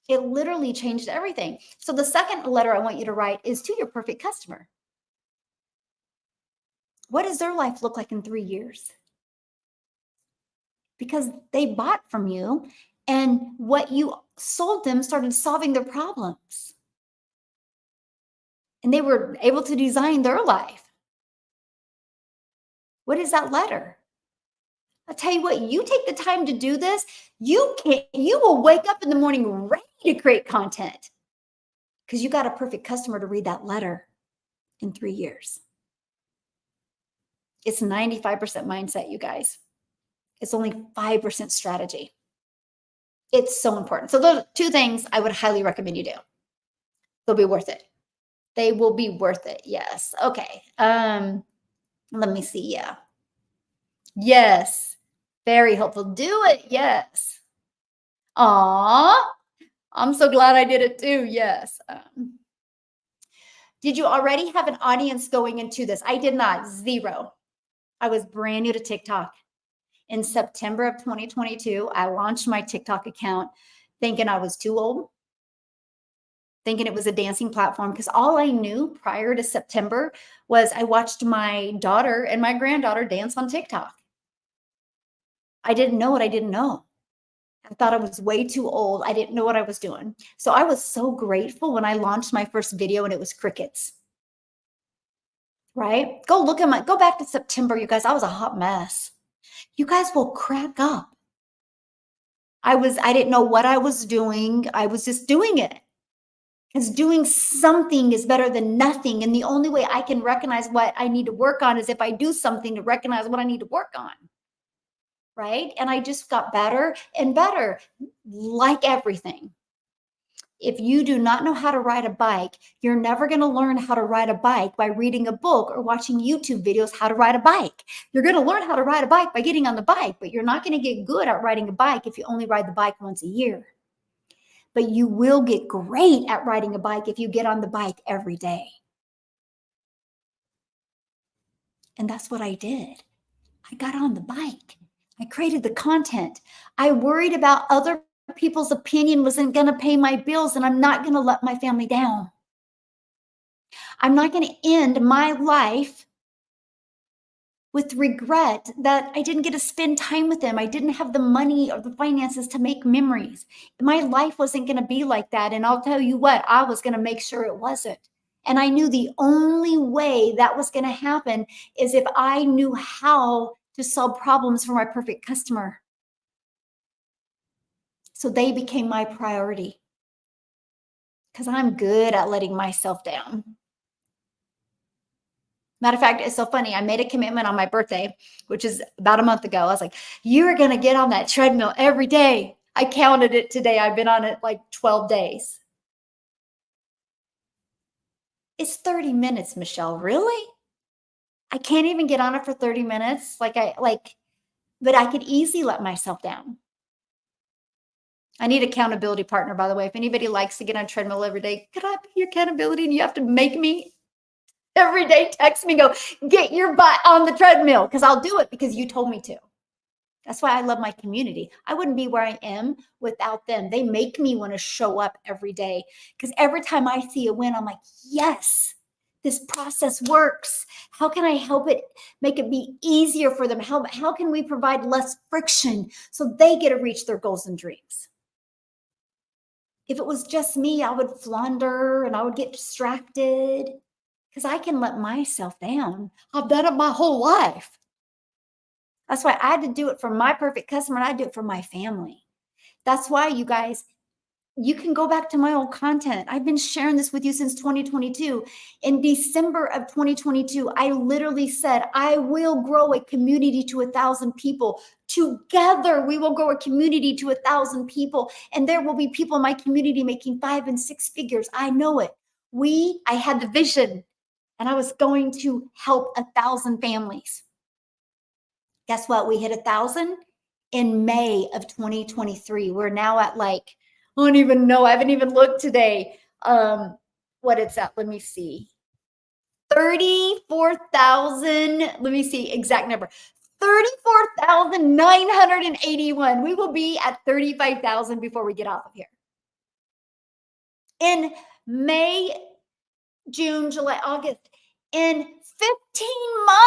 It literally changed everything. So the second letter I want you to write is to your perfect customer. What does their life look like in 3 years? Because they bought from you and what you sold them started solving their problems. And they were able to design their life. What is that letter? I'll tell you what, you take the time to do this, you will wake up in the morning ready to create content because you got a perfect customer to read that letter in 3 years. It's 95% mindset, you guys. It's only 5% strategy. It's so important. So those 2 things I would highly recommend you do. They'll be worth it. They will be worth it. Yes. Okay. Let me see. Yeah. Yes. Very helpful. Do it. Yes. Aw. I'm so glad I did it too. Yes. Did you already have an audience going into this? I did not. 0. I was brand new to TikTok. In September of 2022, I launched my TikTok account thinking I was too old, thinking it was a dancing platform, because all I knew prior to September was I watched my daughter and my granddaughter dance on TikTok. I didn't know what I didn't know. I thought I was way too old. I didn't know what I was doing. So I was so grateful when I launched my first video and it was crickets. Right? Go back to September, you guys. I was a hot mess. You guys will crack up. I didn't know what I was doing. I was just doing it. Because doing something is better than nothing. And the only way I can recognize what I need to work on is if I do something to recognize what I need to work on. Right? And I just got better and better, like everything. If you do not know how to ride a bike, you're never going to learn how to ride a bike by reading a book or watching YouTube videos how to ride a bike. You're going to learn how to ride a bike by getting on the bike, but you're not going to get good at riding a bike if you only ride the bike once a year. But you will get great at riding a bike if you get on the bike every day. And that's what I did. I got on the bike. I created the content. I worried about other people's opinion wasn't going to pay my bills, and I'm not going to let my family down. I'm not going to end my life with regret that I didn't get to spend time with them. I didn't have the money or the finances to make memories. My life wasn't going to be like that. And I'll tell you what, I was going to make sure it wasn't. And I knew the only way that was going to happen is if I knew how to solve problems for my perfect customer. So they became my priority because I'm good at letting myself down. Matter of fact, it's so funny. I made a commitment on my birthday, which is about a month ago. I was like, you're going to get on that treadmill every day. I counted it today. I've been on it like 12 days. It's 30 minutes, Michelle. Really? I can't even get on it for 30 minutes. But I could easily let myself down. I need an accountability partner, by the way. If anybody likes to get on a treadmill every day, could I be your accountability? And you have to make me every day, text me, go, get your butt on the treadmill, because I'll do it because you told me to. That's why I love my community. I wouldn't be where I am without them. They make me want to show up every day, because every time I see a win, I'm like, yes, this process works. How can I help it, make it be easier for them? How can we provide less friction so they get to reach their goals and dreams? If it was just me, I would flounder and I would get distracted because I can let myself down. I've done it my whole life. That's why I had to do it for my perfect customer, and I do it for my family. That's why, you guys, you can go back to my old content. I've been sharing this with you since 2022. In December of 2022, I literally said, I will grow a community to 1,000 people. Together, we will grow a community to 1,000 people. And there will be people in my community making 5 and 6 figures. I know it. I had the vision, and I was going to help 1,000 families. Guess what? We hit 1,000 in May of 2023. We're now at like, I don't even know. I haven't even looked today. What it's at. Let me see. 34,000. Let me see exact number. 34,981. We will be at 35,000 before we get off of here. In May, June, July, August, in 15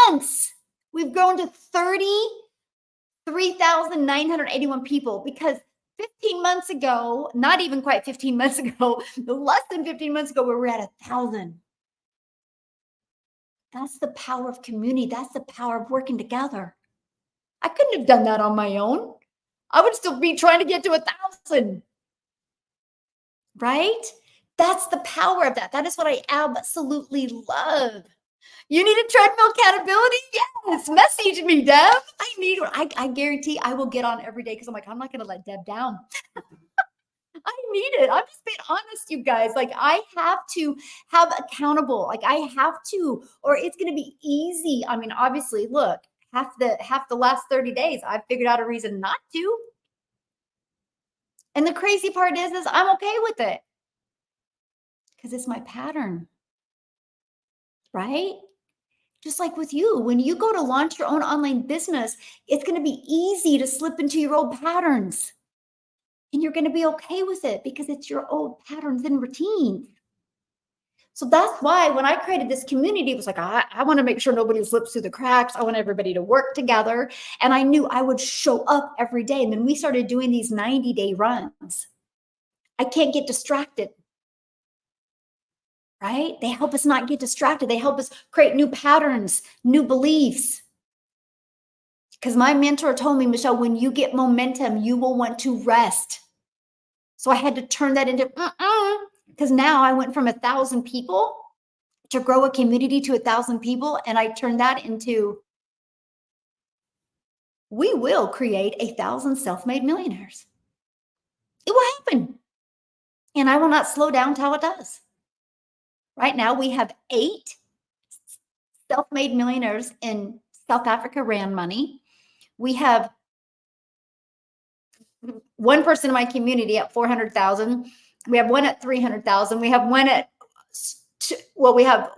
months, we've grown to 33,981 people, because 15 months ago, not even quite 15 months ago, less than 15 months ago, we were at 1,000. That's the power of community. That's the power of working together. I couldn't have done that on my own. I would still be trying to get to 1,000, right? That's the power of that. That is what I absolutely love. You need a treadmill accountability? Yes. Message me, Deb. I need one. I guarantee I will get on every day because I'm like, I'm not going to let Deb down. I need it. I'm just being honest, you guys. Like, I have to have accountable. Like, I have to, or it's going to be easy. I mean, obviously, look, half the last 30 days, I've figured out a reason not to. And the crazy part is I'm okay with it because it's my pattern, right? Just like with you, when you go to launch your own online business, it's going to be easy to slip into your old patterns. And you're going to be okay with it because it's your old patterns and routines. So that's why when I created this community, it was like, I want to make sure nobody slips through the cracks. I want everybody to work together. And I knew I would show up every day. And then we started doing these 90-day runs. I can't get distracted, right? They help us not get distracted. They help us create new patterns, new beliefs. Because my mentor told me, Michelle, when you get momentum, you will want to rest. So I had to turn that into, because now I went from 1,000 people to grow a community to 1,000 people. And I turned that into, we will create 1,000 self-made millionaires. It will happen. And I will not slow down till it does. Right now, we have 8 self-made millionaires in South Africa ran money. We have one person in my community at 400,000. We have one at 300,000. We have one at, we have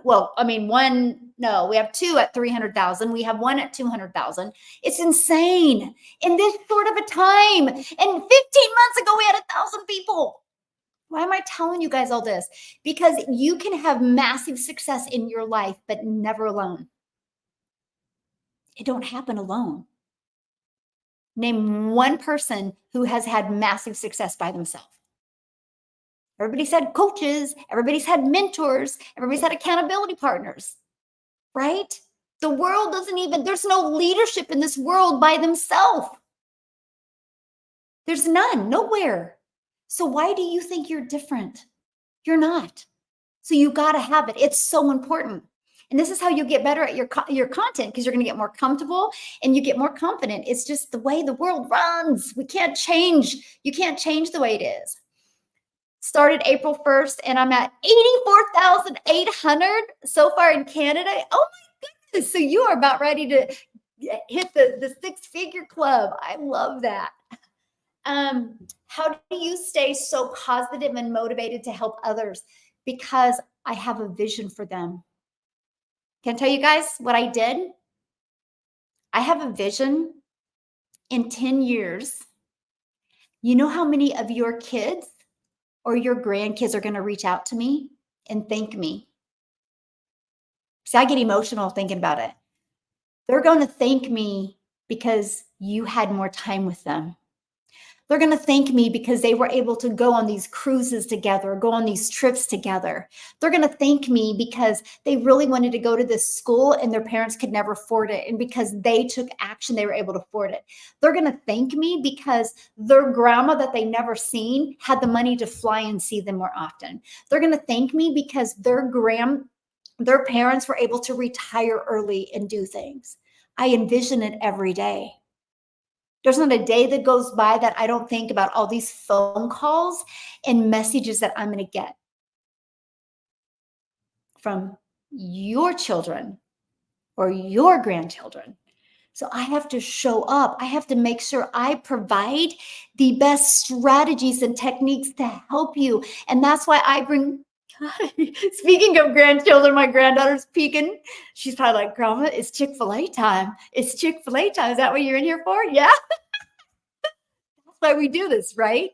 2 at 300,000. We have one at 200,000. It's insane in this sort of a time. And 15 months ago, we had 1,000 people. Why am I telling you guys all this? Because you can have massive success in your life, but never alone. It don't happen alone. Name one person who has had massive success by themselves. Everybody's had coaches, everybody's had mentors, everybody's had accountability partners, right? The world there's no leadership in this world by themselves. There's none, nowhere. So why do you think you're different? You're not. So you got to have it. It's so important. And this is how you get better at your content, because you're going to get more comfortable and you get more confident. It's just the way the world runs. We can't change. You can't change the way it is. Started April 1st and I'm at 84,800 so far in Canada. Oh my goodness. So you are about ready to hit the 6-figure club. I love that. How do you stay so positive and motivated to help others? Because I have a vision for them. Can I tell you guys what I did? I have a vision in 10 years. You know how many of your kids or your grandkids are going to reach out to me and thank me? See, I get emotional thinking about it. They're going to thank me because you had more time with them. They're going to thank me because they were able to go on these cruises together, go on these trips together. They're going to thank me because they really wanted to go to this school and their parents could never afford it. And because they took action, they were able to afford it. They're going to thank me because their grandma that they never seen had the money to fly and see them more often. They're going to thank me because their parents were able to retire early and do things. I envision it every day. There's not a day that goes by that I don't think about all these phone calls and messages that I'm going to get from your children or your grandchildren. So I have to show up. I have to make sure I provide the best strategies and techniques to help you. And that's why I bring, speaking of grandchildren, my granddaughter's peeking. She's probably like, Grandma, it's Chick-fil-A time. It's Chick-fil-A time. Is that what you're in here for? Yeah. That's why we do this, right?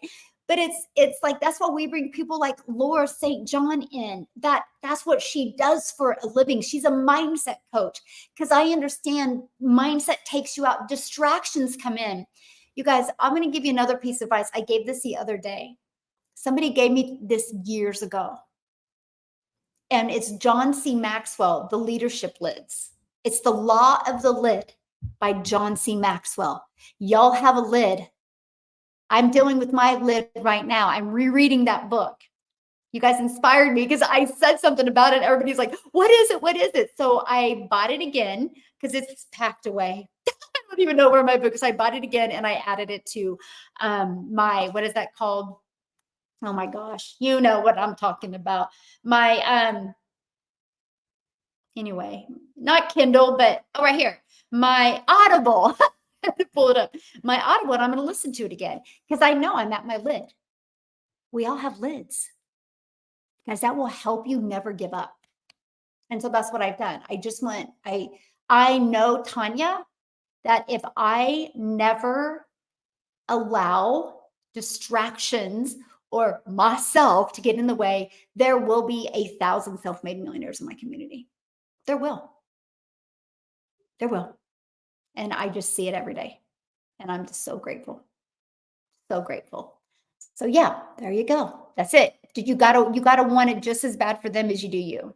But it's like, that's why we bring people like Laura St. John in. That's what she does for a living. She's a mindset coach because I understand mindset takes you out. Distractions come in. You guys, I'm going to give you another piece of advice. I gave this the other day. Somebody gave me this years ago. And it's John C. Maxwell, the leadership lids. It's the law of the lid. by John C. Maxwell. Y'all have a lid. I'm dealing with my lid right now. I'm rereading that book. You guys inspired me because I said something about it. Everybody's like, what is it? What is it? So I bought it again because it's packed away. I don't even know where my book is. I bought it again and I added it to my, what is that called? Oh my gosh, you know what I'm talking about. My, anyway, not Kindle, but right here, my Audible. I have to pull it up. My Audible, and I'm going to listen to it again because I know I'm at my lid. We all have lids. Guys, that will help you never give up. And so that's what I've done. I know, Tanya, that if I never allow distractions or myself to get in the way, there will be 1,000 self-made millionaires in my community. There will. There will. And I just see it every day. And I'm just so grateful. So grateful. So yeah, there you go. That's it. You gotta want it just as bad for them as you do you.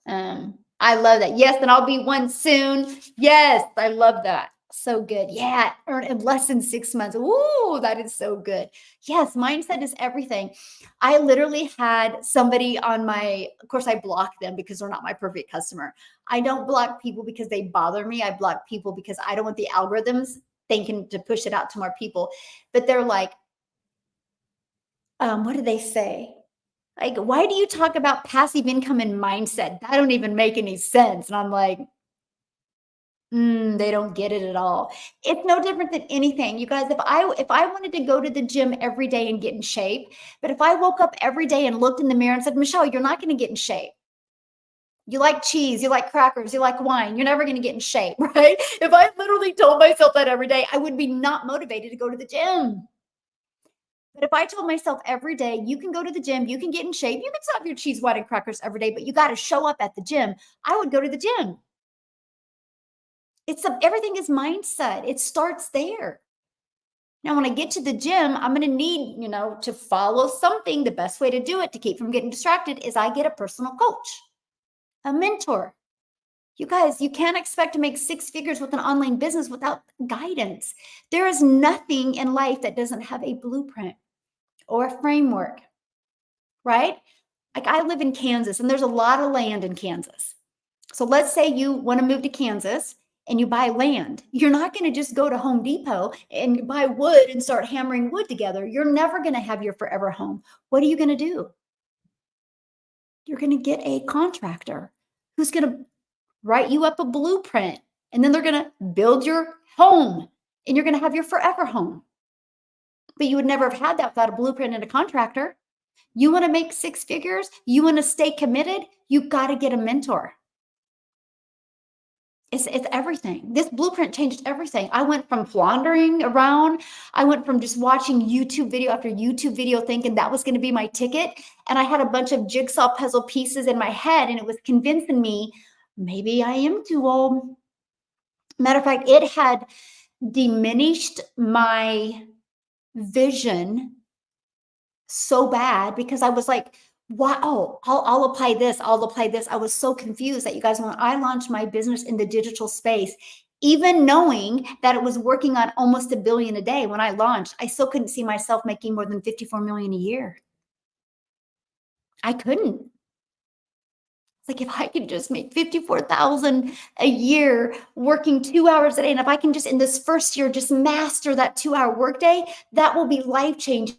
I love that. Yes, and I'll be one soon. Yes, I love that. So good. Yeah, earn in less than 6 months. Ooh, that is so good. Yes, mindset is everything. I literally had somebody on my, of course, I block them because they're not my perfect customer. I don't block people because they bother me. I block people because I don't want the algorithms thinking to push it out to more people. But they're like, what do they say? Like, why do you talk about passive income and mindset? That don't even make any sense. And I'm like, they don't get it at all. It's no different than anything. You guys, if I wanted to go to the gym every day and get in shape, but if I woke up every day and looked in the mirror and said, Michelle, you're not going to get in shape. You like cheese, you like crackers, you like wine, you're never going to get in shape, right? If I literally told myself that every day, I would be not motivated to go to the gym. But if I told myself every day, you can go to the gym, you can get in shape, you can stop your cheese, wine, and crackers every day, but you got to show up at the gym, I would go to the gym. Everything is mindset. It starts there. Now, when I get to the gym, I'm going to need, to follow something. The best way to do it to keep from getting distracted is I get a personal coach, a mentor. You guys, you can't expect to make 6 figures with an online business without guidance. There is nothing in life that doesn't have a blueprint or a framework, right? Like I live in Kansas and there's a lot of land in Kansas. So let's say you want to move to Kansas and you buy land. You're not going to just go to Home Depot and buy wood and start hammering wood together. You're never going to have your forever home. What are you going to do? You're going to get a contractor who's going to write you up a blueprint, and then they're going to build your home and you're going to have your forever home. But you would never have had that without a blueprint and a contractor. You want to make 6 figures? You want to stay committed? You got to get a mentor. It's everything. This blueprint changed everything. I went from floundering around. I went from just watching YouTube video after YouTube video thinking that was going to be my ticket. And I had a bunch of jigsaw puzzle pieces in my head and it was convincing me maybe I am too old. Matter of fact, it had diminished my vision so bad because I was like, wow, I'll apply this. I'll apply this. I was so confused that you guys, when I launched my business in the digital space, even knowing that it was working on almost $1 billion a day when I launched, I still couldn't see myself making more than 54 million a year. I couldn't. Like if I could just make 54,000 a year working 2 hours a day, and if I can just in this first year just master that 2-hour workday, that will be life changing.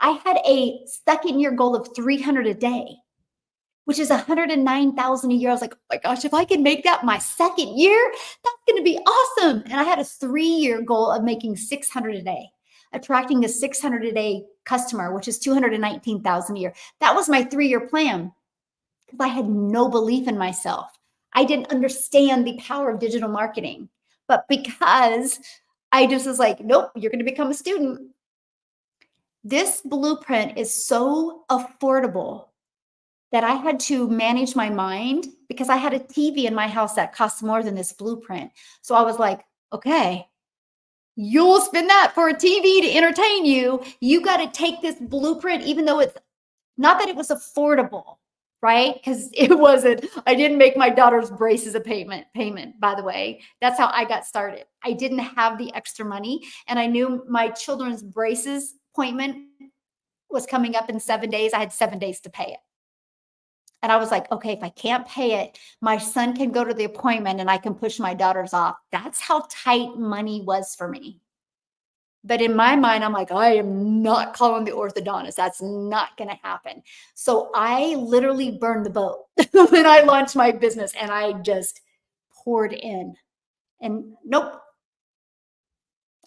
I had a second year goal of 300 a day, which is 109,000 a year. I was like, oh my gosh, if I can make that my second year, that's going to be awesome. And I had a 3-year goal of making 600 a day, attracting a 600 a day customer, which is 219,000 a year. That was my 3-year plan. I had no belief in myself. I didn't understand the power of digital marketing. But because I just was like, nope, you're going to become a student. This blueprint is so affordable that I had to manage my mind because I had a TV in my house that cost more than this blueprint. So I was like, okay, you'll spend that for a TV to entertain you. You got to take this blueprint, even though it's not that it was affordable. right? Because it wasn't, I didn't make my daughter's braces a payment, by the way. That's how I got started. I didn't have the extra money, and I knew my children's braces appointment was coming up in 7 days. I had 7 days to pay it. And I was like, okay, if I can't pay it, my son can go to the appointment and I can push my daughters off. That's how tight money was for me. But in my mind, I'm like, I am not calling the orthodontist. That's not going to happen. So I literally burned the boat when I launched my business, and I just poured in. And nope,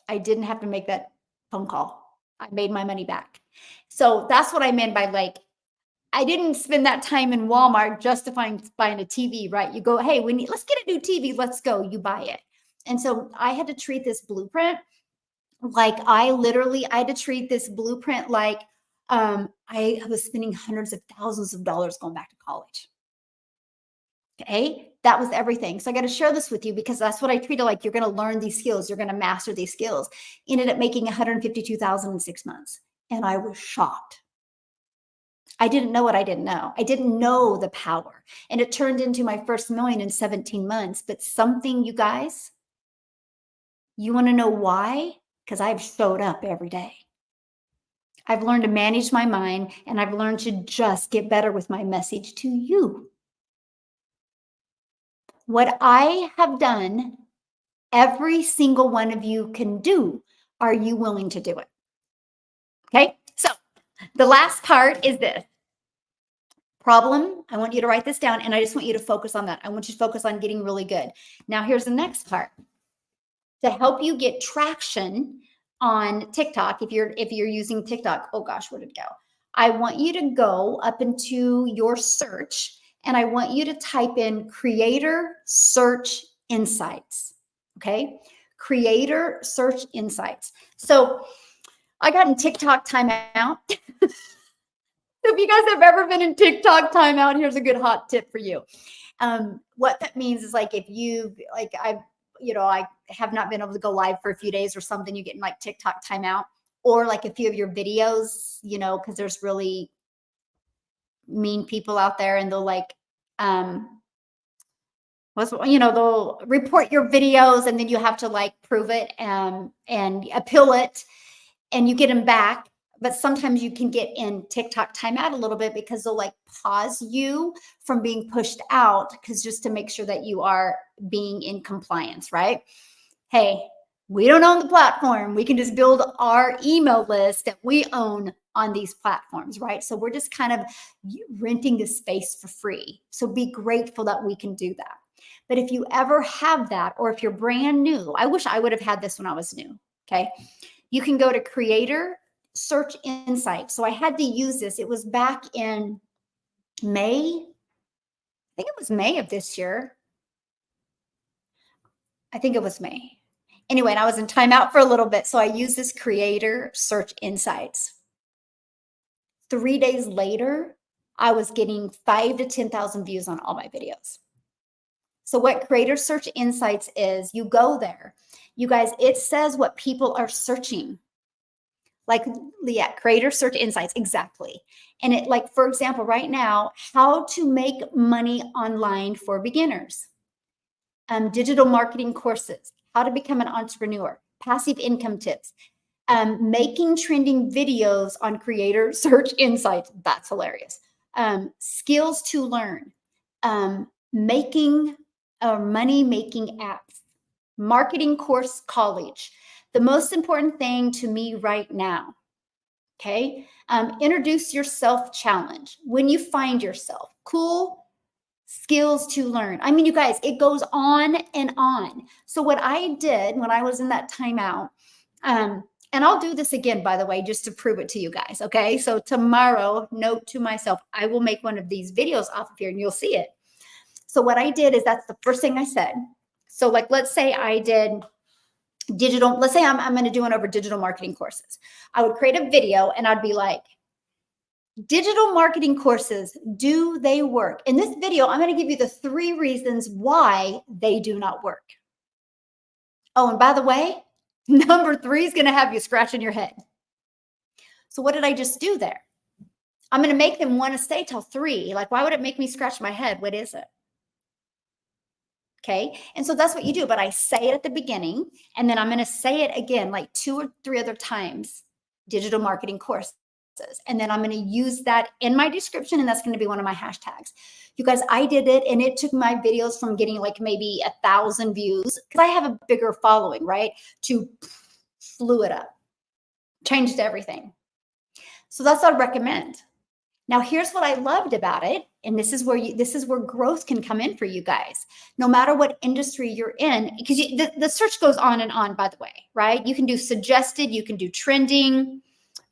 I didn't have to make that phone call. I made my money back. So that's what I meant by, like, I didn't spend that time in Walmart justifying buying a TV, right? You go, hey, let's get a new TV. Let's go. You buy it. And so I had to treat this blueprint like I had to treat this blueprint like I was spending hundreds of thousands of dollars going back to college. Okay, that was everything. So I got to share this with you because that's what I treated like. You're going to learn these skills. You're going to master these skills. Ended up making 152,000 in 6 months, and I was shocked. I didn't know what I didn't know. I didn't know the power, and it turned into my first million in 17 months. But something, you guys, you want to know why? Because I've showed up every day. I've learned to manage my mind, and I've learned to just get better with my message to you. What I have done, every single one of you can do. Are you willing to do it? Okay, so the last part is this. Problem, I want you to write this down, and I just want you to focus on that. I want you to focus on getting really good. Now, here's the next part. To help you get traction on TikTok, if you're using TikTok, oh gosh, where did it go? I want you to go up into your search, and I want you to type in Creator Search Insights. Okay, Creator Search Insights. So I got in TikTok timeout. If you guys have ever been in TikTok timeout, here's a good hot tip for you. What that means is, like, if you, like, I have not been able to go live for a few days or something, you get in like TikTok timeout, or like a few of your videos, because there's really mean people out there, and they'll like, they'll report your videos, and then you have to like prove it and appeal it, and you get them back. But sometimes you can get in TikTok timeout a little bit because they'll like pause you from being pushed out, because just to make sure that you are being in compliance, right? Hey, we don't own the platform. We can just build our email list that we own on these platforms, right? So we're just kind of renting the space for free. So be grateful that we can do that. But if you ever have that, or if you're brand new, I wish I would have had this when I was new, okay? You can go to Creator Search Insights. So I had to use this. It was back in May. I think it was May of this year. I think it was May. Anyway, and I was in timeout for a little bit. So I used this Creator Search Insights. 3 days later, I was getting 5,000 to 10,000 views on all my videos. So what Creator Search Insights is, you go there. You guys, it says what people are searching. Like, yeah, Creator Search Insights, exactly. And it, like, for example, right now, how to make money online for beginners, digital marketing courses, how to become an entrepreneur, passive income tips, making trending videos on Creator Search Insights. That's hilarious. Skills to learn, making money-making apps, marketing course college. The most important thing to me right now, okay? Introduce yourself challenge. When you find yourself, cool skills to learn. I mean, you guys, it goes on and on. So what I did when I was in that timeout, and I'll do this again, by the way, just to prove it to you guys, okay? So tomorrow, note to myself, I will make one of these videos off of here and you'll see it. So what I did is, that's the first thing I said. So like, let's say I did digital, let's say I'm going to do one over digital marketing courses. I would create a video and I'd be like, digital marketing courses, do they work? In this video, I'm going to give you the 3 reasons why they do not work. Oh, and by the way, number 3 is going to have you scratching your head. So what did I just do there? I'm going to make them want to stay till 3. Like, why would it make me scratch my head? What is it? Okay. And so that's what you do. But I say it at the beginning, and then I'm going to say it again, like 2 or 3 other times, digital marketing courses. And then I'm going to use that in my description, and that's going to be one of my hashtags. You guys, I did it, and it took my videos from getting like maybe 1,000 views, because I have a bigger following, right? To flew it up, changed everything. So that's what I recommend. Now, here's what I loved about it, and this is where growth can come in for you guys. No matter what industry you're in, because the search goes on and on, by the way, right? You can do suggested, you can do trending,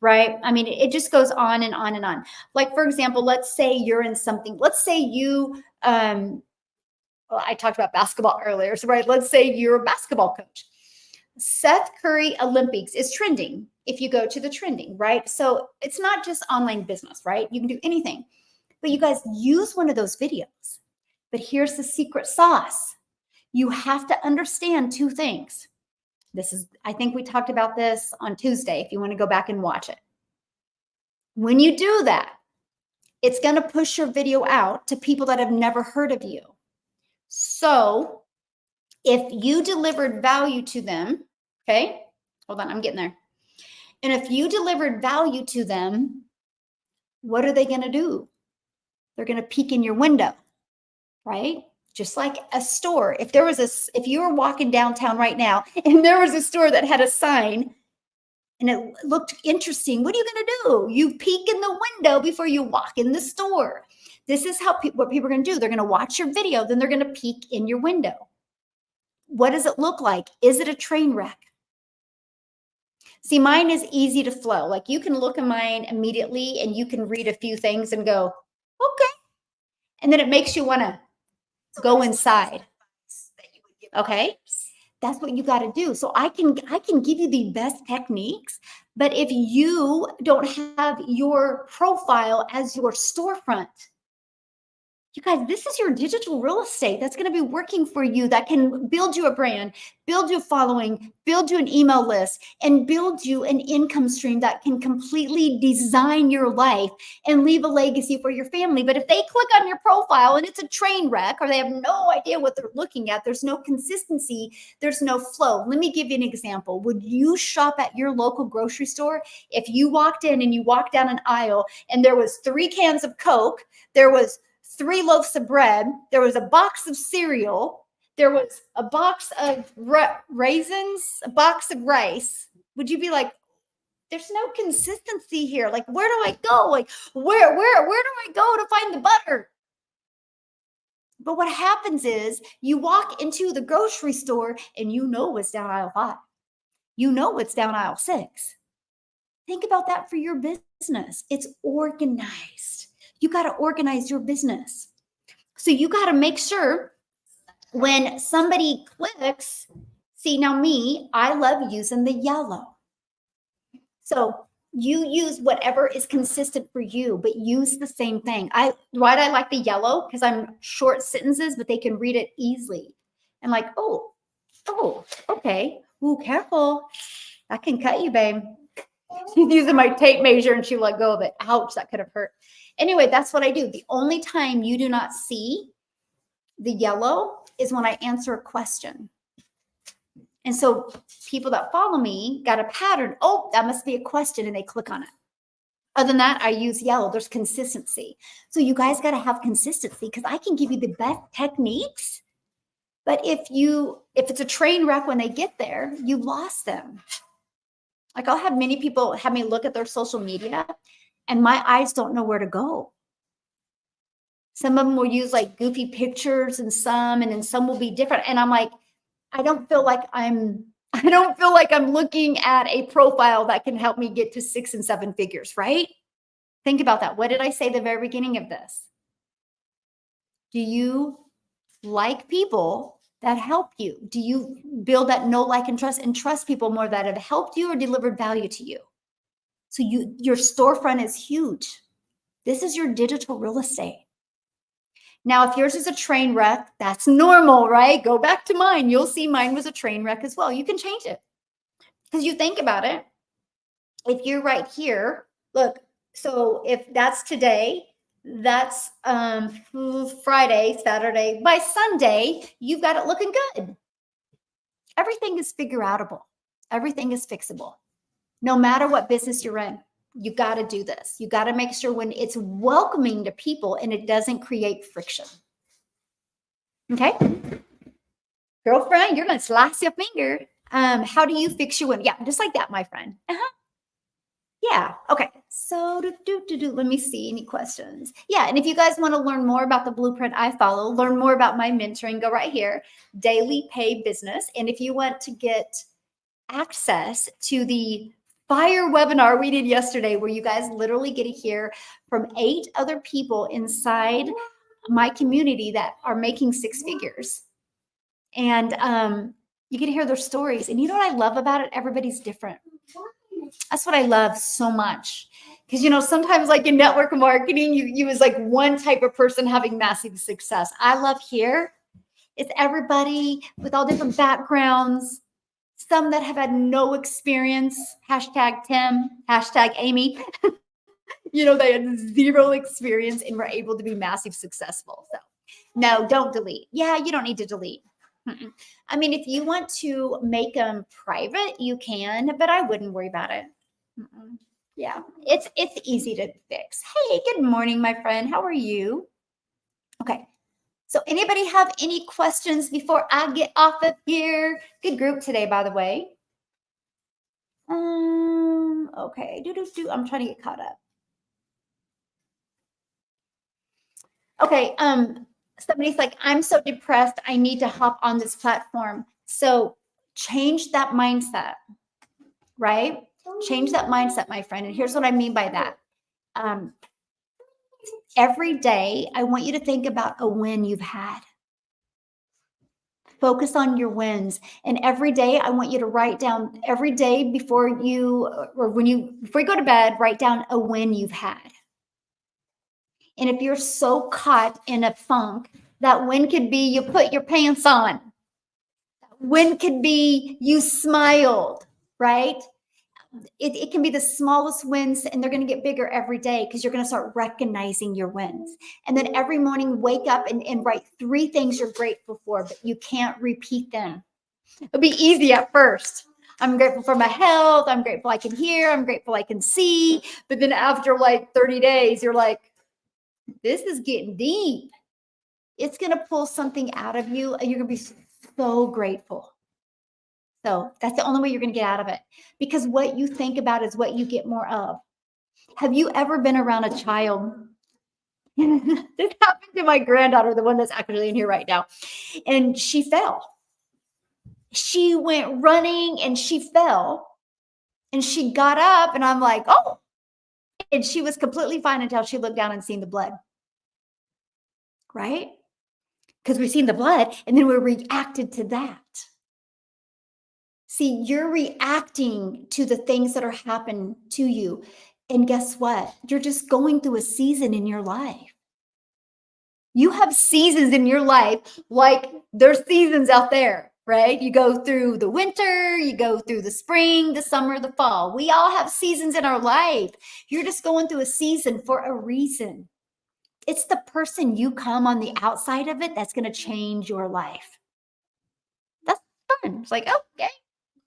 right? I mean, it just goes on and on and on. Like, for example, let's say you're in something. Let's say you, well, I talked about basketball earlier, so right? Let's say you're a basketball coach. Seth Curry Olympics is trending if you go to the trending, right? So it's not just online business, right? You can do anything. But you guys use one of those videos. But here's the secret sauce. You have to understand 2 things. I think we talked about this on Tuesday, if you want to go back and watch it. When you do that, it's going to push your video out to people that have never heard of you. So if you delivered value to them, okay, hold on, I'm getting there. And if you delivered value to them, what are they going to do? They're going to peek in your window, right? Just like a store. If you were walking downtown right now and there was a store that had a sign and it looked interesting, what are you going to do? You peek in the window before you walk in the store. This is what people are going to do. They're going to watch your video, then they're going to peek in your window. What does it look like? Is it a train wreck? See, mine is easy to flow. Like, you can look at mine immediately and you can read a few things and go, okay. And then it makes you want to go inside. Okay. That's what you got to do. So I can give you the best techniques, but if you don't have your profile as your storefront, you guys, this is your digital real estate that's going to be working for you, that can build you a brand, build you a following, build you an email list, and build you an income stream that can completely design your life and leave a legacy for your family. But if they click on your profile and it's a train wreck, or they have no idea what they're looking at, there's no consistency, there's no flow. Let me give you an example. Would you shop at your local grocery store if you walked in and you walked down an aisle and there was 3 cans of Coke, there was 3 loaves of bread, there was a box of cereal, there was a box of raisins, a box of rice? Would you be like, there's no consistency here? Like, where do I go? Like, where do I go to find the butter? But what happens is you walk into the grocery store and you know what's down aisle 5. You know what's down aisle 6. Think about that for your business. It's organized. You got to organize your business. So you got to make sure when somebody clicks, see, now me, I love using the yellow. So you use whatever is consistent for you, but use the same thing. Why do I like the yellow? Because I'm short sentences, but they can read it easily. And like, oh, okay. Ooh, careful. That can cut you, babe. She's using my tape measure and she let go of it. Ouch, that could have hurt. Anyway, that's what I do. The only time you do not see the yellow is when I answer a question. And so people that follow me got a pattern. Oh, that must be a question, and they click on it. Other than that, I use yellow. There's consistency. So you guys got to have consistency, because I can give you the best techniques. But if it's a train wreck when they get there, you lost them. Like, I'll have many people have me look at their social media and my eyes don't know where to go. Some of them will use like goofy pictures and then some will be different. And I'm like, I don't feel like I'm looking at a profile that can help me get to 6 and 7 figures, right? Think about that. What did I say at the very beginning of this? Do you like people that help you? Do you build that know, like, and trust people more that have helped you or delivered value to you? So your storefront is huge. This is your digital real estate. Now, if yours is a train wreck, that's normal, right? Go back to mine. You'll see mine was a train wreck as well. You can change it, because you think about it. If you're right here, look, So if that's today, that's Friday, Saturday. By Sunday, you've got it looking good. Everything is figure outable. Everything is fixable. No matter what business you're in, you got to do this. You got to make sure when it's welcoming to people and it doesn't create friction. Okay? Girlfriend, you're going to slice your finger. How do you fix your win? Yeah, just like that, my friend. Yeah. Okay. So let me see any questions. Yeah. And if you guys want to learn more about the blueprint I follow, learn more about my mentoring, go right here, Daily Pay Business. And if you want to get access to the fire webinar we did yesterday, where you guys literally get to hear from 8 other people inside my community that are making 6 figures. And you get to hear their stories. And you know what I love about it? Everybody's different. That's what I love so much. Because, you know, sometimes like in network marketing, you was like one type of person having massive success. I love here. It's everybody with all different backgrounds. Some that have had no experience, hashtag Tim, hashtag Amy. You know, they had 0 experience and were able to be massive successful. So no, don't delete. Yeah, you don't need to delete. I mean, if you want to make them private, you can, but I wouldn't worry about it. Yeah, it's easy to fix. Hey, good morning, my friend. How are you? Okay. So anybody have any questions before I get off of here? Good group today, by the way. Okay. I'm trying to get caught up. Okay. Somebody's like, I'm so depressed. I need to hop on this platform. So change that mindset, right? Change that mindset, my friend. And here's what I mean by that. Every day, I want you to think about a win you've had. Focus on your wins. And every day, I want you to write down every day before you go to bed, write down a win you've had. And if you're so caught in a funk, that win could be you put your pants on. Win could be you smiled, right? It can be the smallest wins, and they're going to get bigger every day because you're going to start recognizing your wins. And then every morning, wake up and write 3 things you're grateful for, but you can't repeat them. It'll be easy at first. I'm grateful for my health. I'm grateful I can hear. I'm grateful I can see. But then after like 30 days, you're like, this is getting deep. It's going to pull something out of you, and you're going to be so grateful. So that's the only way you're going to get out of it, because what you think about is what you get more of. Have you ever been around a child? This happened to my granddaughter, the one that's actually in here right now. And she fell. She went running and she fell. And she got up and I'm like, oh. And she was completely fine until she looked down and seen the blood. Right? Because we've seen the blood and then we reacted to that. See, you're reacting to the things that are happening to you. And guess what? You're just going through a season in your life. You have seasons in your life, like there's seasons out there, right? You go through the winter, you go through the spring, the summer, the fall. We all have seasons in our life. You're just going through a season for a reason. It's the person you come on the outside of it that's going to change your life. That's fun. It's like, okay.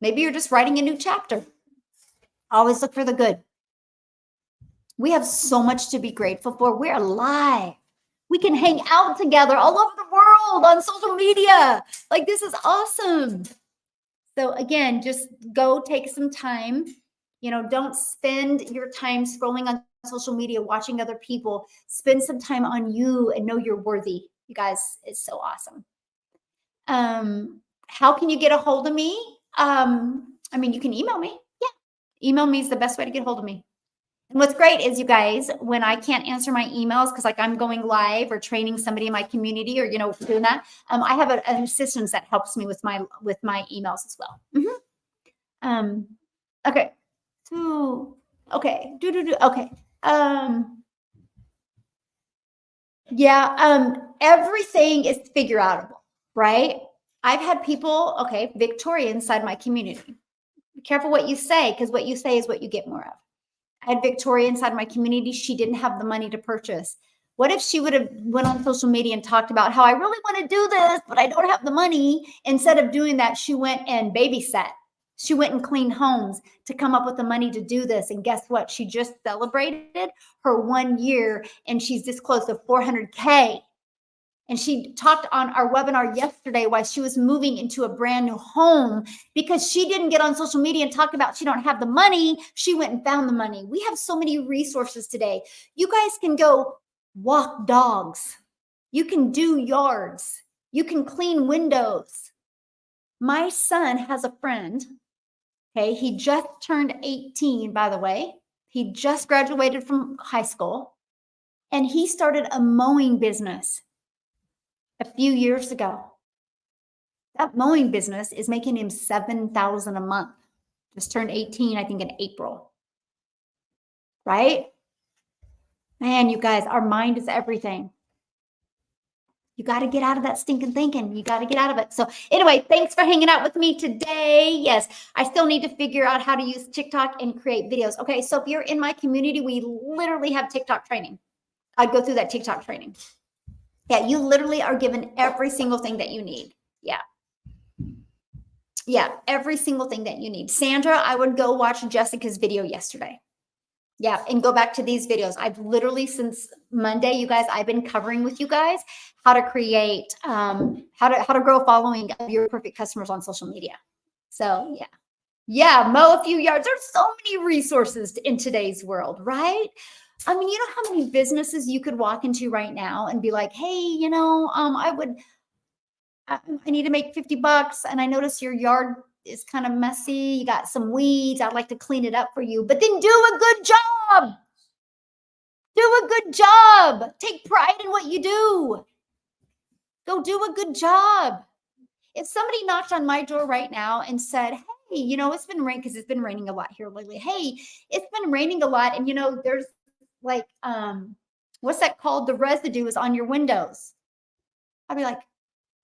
Maybe you're just writing a new chapter. Always look for the good. We have so much to be grateful for. We're alive. We can hang out together all over the world on social media. Like, this is awesome. So again, just go take some time. You know, don't spend your time scrolling on social media, watching other people. Spend some time on you and know you're worthy. You guys, it's so awesome. How can you get a hold of me? I mean, you can email me. Yeah. Email me is the best way to get a hold of me. And what's great is, you guys, when I can't answer my emails because like I'm going live or training somebody in my community or, you know, doing that, I have an assistant that helps me with my emails as well. Okay. So, okay. Okay. Yeah. Everything is figure outable, right? I've had people, okay, Victoria inside my community. Be careful what you say, because what you say is what you get more of. I had Victoria inside my community. She didn't have the money to purchase. What if she would have went on social media and talked about how I really want to do this, but I don't have the money? Instead of doing that, she went and babysat. She went and cleaned homes to come up with the money to do this. And guess what? She just celebrated her 1 year and she's this close to 400K. And she talked on our webinar yesterday why she was moving into a brand new home because she didn't get on social media and talk about she don't have the money. She went and found the money. We have so many resources today. You guys can go walk dogs. You can do yards. You can clean windows. My son has a friend. Okay, he just turned 18, by the way. He just graduated from high school and he started a mowing business a few years ago. That mowing business is making him $7,000 a month. Just turned 18, I think, in April. Right? Man, you guys, our mind is everything. You got to get out of that stinking thinking. You got to get out of it. So anyway, thanks for hanging out with me today. Yes, I still need to figure out how to use TikTok and create videos. Okay, so if you're in my community, we literally have TikTok training. I'd go through that TikTok training. Yeah, you literally are given every single thing that you need. Yeah. Yeah, every single thing that you need. Sandra, I would go watch Jessica's video yesterday. Yeah, and go back to these videos. I've literally, since Monday, you guys, I've been covering with you guys how to create, how to grow a following of your perfect customers on social media. So yeah. Yeah, mow a few yards. There's so many resources in today's world, right? I mean, you know how many businesses you could walk into right now and be like, hey, you know, I need to make $50 and I notice your yard is kind of messy. You got some weeds. I'd like to clean it up for you, but then do a good job. Do a good job. Take pride in what you do. Go do a good job. If somebody knocked on my door right now and said, hey, you know, it's been raining because it's been raining a lot here lately. Hey, it's been raining a lot. And, you know, there's like, what's that called? The residue is on your windows. I'd be like,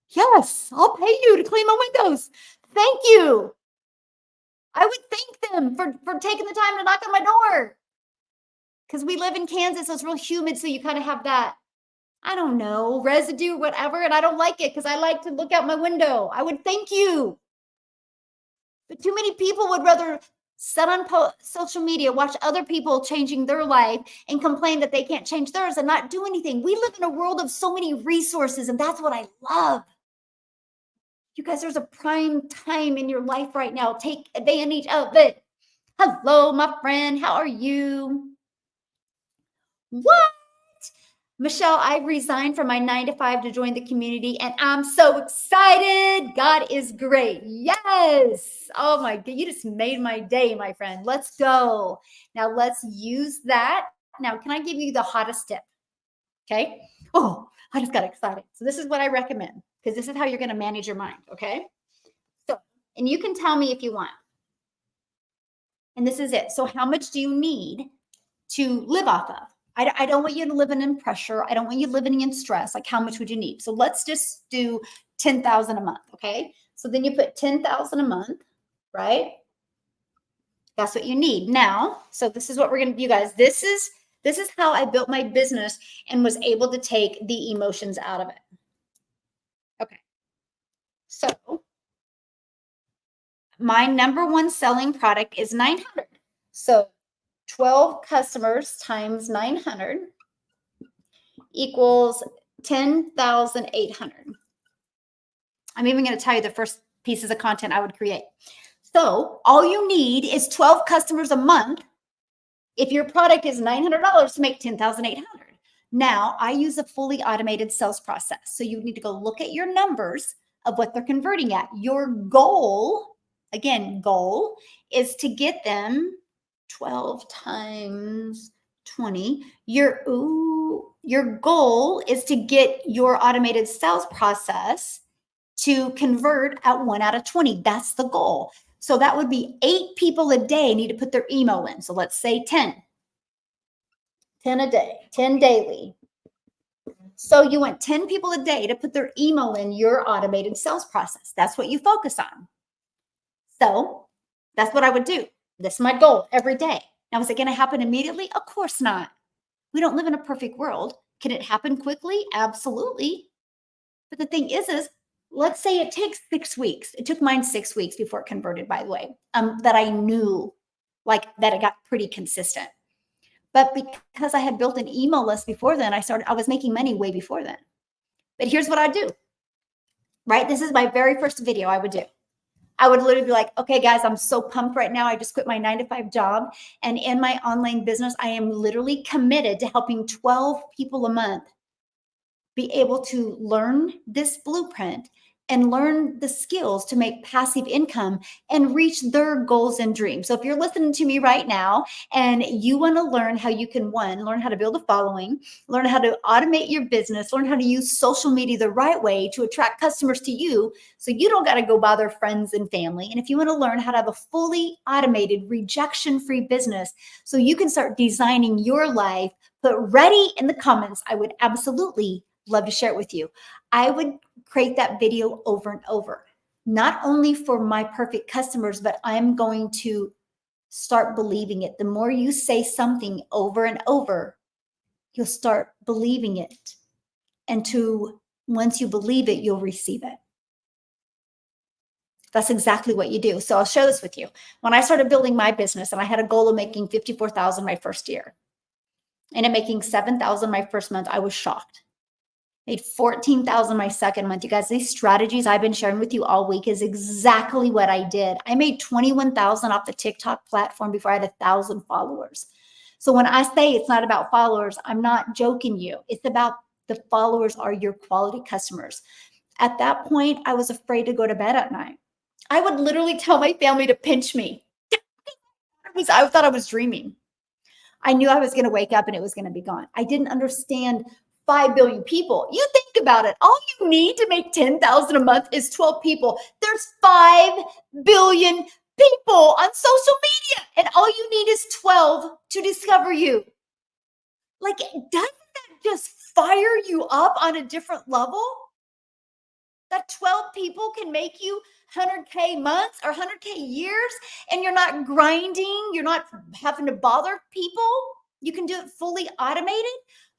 yes, I'll pay you to clean my windows. Thank you. I would thank them for taking the time to knock on my door. Because we live in Kansas, so it's real humid. So you kind of have that, I don't know, residue, whatever. And I don't like it because I like to look out my window. I would thank you. But too many people would rather sit on social media, watch other people changing their life and complain that they can't change theirs and not do anything. We live in a world of so many resources, and that's what I love. You guys, there's a prime time in your life right now. Take advantage of it. Hello, my friend. How are you? What? Michelle, I resigned from my 9-to-5 to join the community, and I'm so excited. God is great. Yes. Oh my God. You just made my day, my friend. Let's go. Now let's use that. Now, can I give you the hottest tip? Okay. Oh, I just got excited. So this is what I recommend, because this is how you're going to manage your mind. Okay. So, and you can tell me if you want. And this is it. So how much do you need to live off of? I don't want you to living in pressure. I don't want you living in stress. Like, how much would you need? So let's just do 10,000 a month. Okay. So then you put 10,000 a month, right? That's what you need now. So this is what we're going to do, guys. This is how I built my business and was able to take the emotions out of it. Okay. So my number one selling product is 900. So 12 customers times 900 equals 10,800. I'm even going to tell you the first pieces of content I would create. So all you need is 12 customers a month. If your product is $900 to make 10,800. Now I use a fully automated sales process. So you need to go look at your numbers of what they're converting at. Your goal, again, goal is to get them 12 times 20. Your goal is to get your automated sales process to convert at 1 out of 20. That's the goal. So that would be 8 people a day need to put their email in. So let's say 10. 10 a day, 10 daily. So you want 10 people a day to put their email in your automated sales process. That's what you focus on. So that's what I would do. That's my goal every day. Now, is it going to happen immediately? Of course not. We don't live in a perfect world. Can it happen quickly? Absolutely. But the thing is let's say it takes 6 weeks. It took mine 6 weeks before it converted, by the way, that I knew like that it got pretty consistent. But because I had built an email list before then, I was making money way before then. But here's what I do, right? This is my very first video I would do. I would literally be like, okay, guys, I'm so pumped right now. I just quit my 9-to-5 job. And in my online business, I am literally committed to helping 12 people a month be able to learn this blueprint and learn the skills to make passive income and reach their goals and dreams. So if you're listening to me right now and you want to learn how you can, learn how to build a following, learn how to automate your business, learn how to use social media the right way to attract customers to you so you don't got to go bother friends and family. And if you want to learn how to have a fully automated, rejection-free business so you can start designing your life, put ready in the comments. I would absolutely love to share it with you. I would create that video over and over, not only for my perfect customers, but I'm going to start believing it. The more you say something over and over, you'll start believing it. And once you believe it, you'll receive it. That's exactly what you do. So I'll share this with you. When I started building my business and I had a goal of making $54,000 my first year and making $7,000 my first month, I was shocked. Made $14,000 my second month. You guys, these strategies I've been sharing with you all week is exactly what I did. I made $21,000 off the TikTok platform before I had 1,000 followers. So when I say it's not about followers, I'm not joking you. It's about the followers are your quality customers. At that point, I was afraid to go to bed at night. I would literally tell my family to pinch me. I thought I was dreaming. I knew I was going to wake up and it was going to be gone. I didn't understand 5 billion people. You think about it. All you need to make 10,000 a month is 12 people. There's 5 billion people on social media, and all you need is 12 to discover you. Like, doesn't that just fire you up on a different level? That 12 people can make you 100K months or 100K years, and you're not grinding. You're not having to bother people. You can do it fully automated.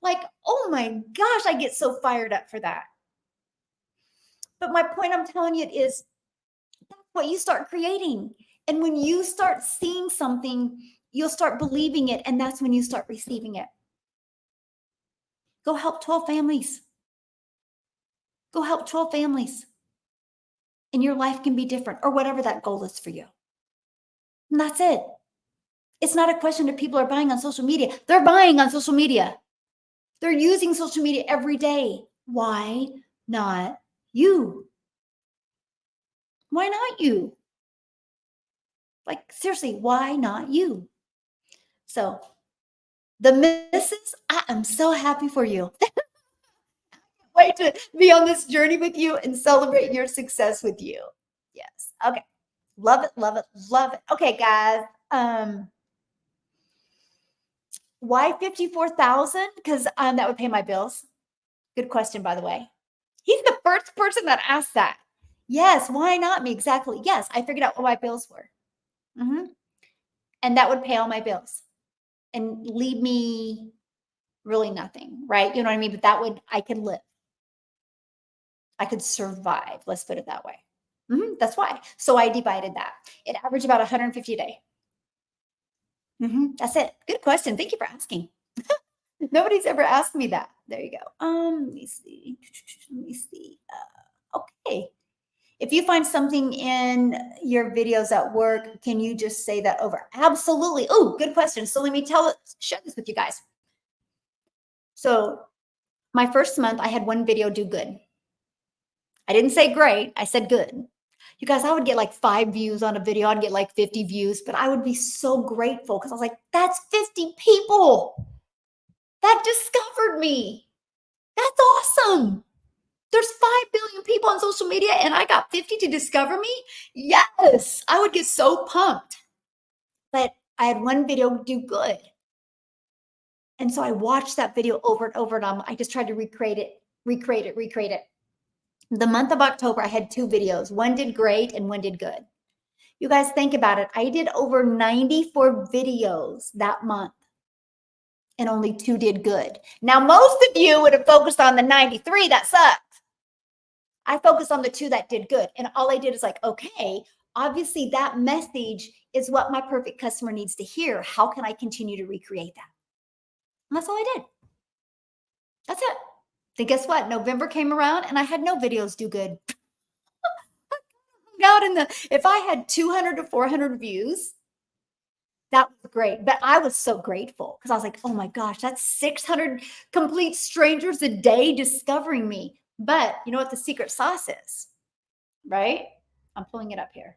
Like, oh my gosh, I get so fired up for that. But my point I'm telling you is that's what you start creating. And when you start seeing something, you'll start believing it. And that's when you start receiving it. Go help 12 families. Go help 12 families. And your life can be different, or whatever that goal is for you. And that's it. It's not a question if people are buying on social media. They're buying on social media. They're using social media every day. Why not you? Why not you? Like, seriously, why not you? So, the misses, I am so happy for you. Wait to be on this journey with you and celebrate your success with you. Yes. Okay. Love it, love it, love it. Okay, guys. Why 54,000? Because that would pay my bills. Good question, by the way. He's the first person that asked that. Yes, why not me? Exactly. Yes, I figured out what my bills were. And that would pay all my bills and leave me really nothing, right? You know what I mean? But I could live. I could survive. Let's put it that way. That's why. So I divided that. It averaged about 150 a day. That's it. Good question. Thank you for asking. Nobody's ever asked me that. There you go. Let me see. Okay. If you find something in your videos at work, can you just say that over? Absolutely. Oh, good question. So let me share this with you guys. So my first month, I had one video do good. I didn't say great. I said good. You guys, I would get like 5 views on a video. I'd get like 50 views, but I would be so grateful because I was like, that's 50 people that discovered me. That's awesome. There's 5 billion people on social media and I got 50 to discover me. Yes, I would get so pumped. But I had one video do good. And so I watched that video over and over and I just tried to recreate it. The month of October, I had 2 videos. One did great and one did good. You guys think about it. I did over 94 videos that month and only 2 did good. Now, most of you would have focused on the 93 that sucked. I focused on the 2 that did good. And all I did is like, okay, obviously that message is what my perfect customer needs to hear. How can I continue to recreate that? And that's all I did. That's it. Then guess what? November came around and I had no videos do good. Out in the, if I had 200 to 400 views, that was great. But I was so grateful because I was like, oh my gosh, that's 600 complete strangers a day discovering me. But you know what the secret sauce is, right? I'm pulling it up here.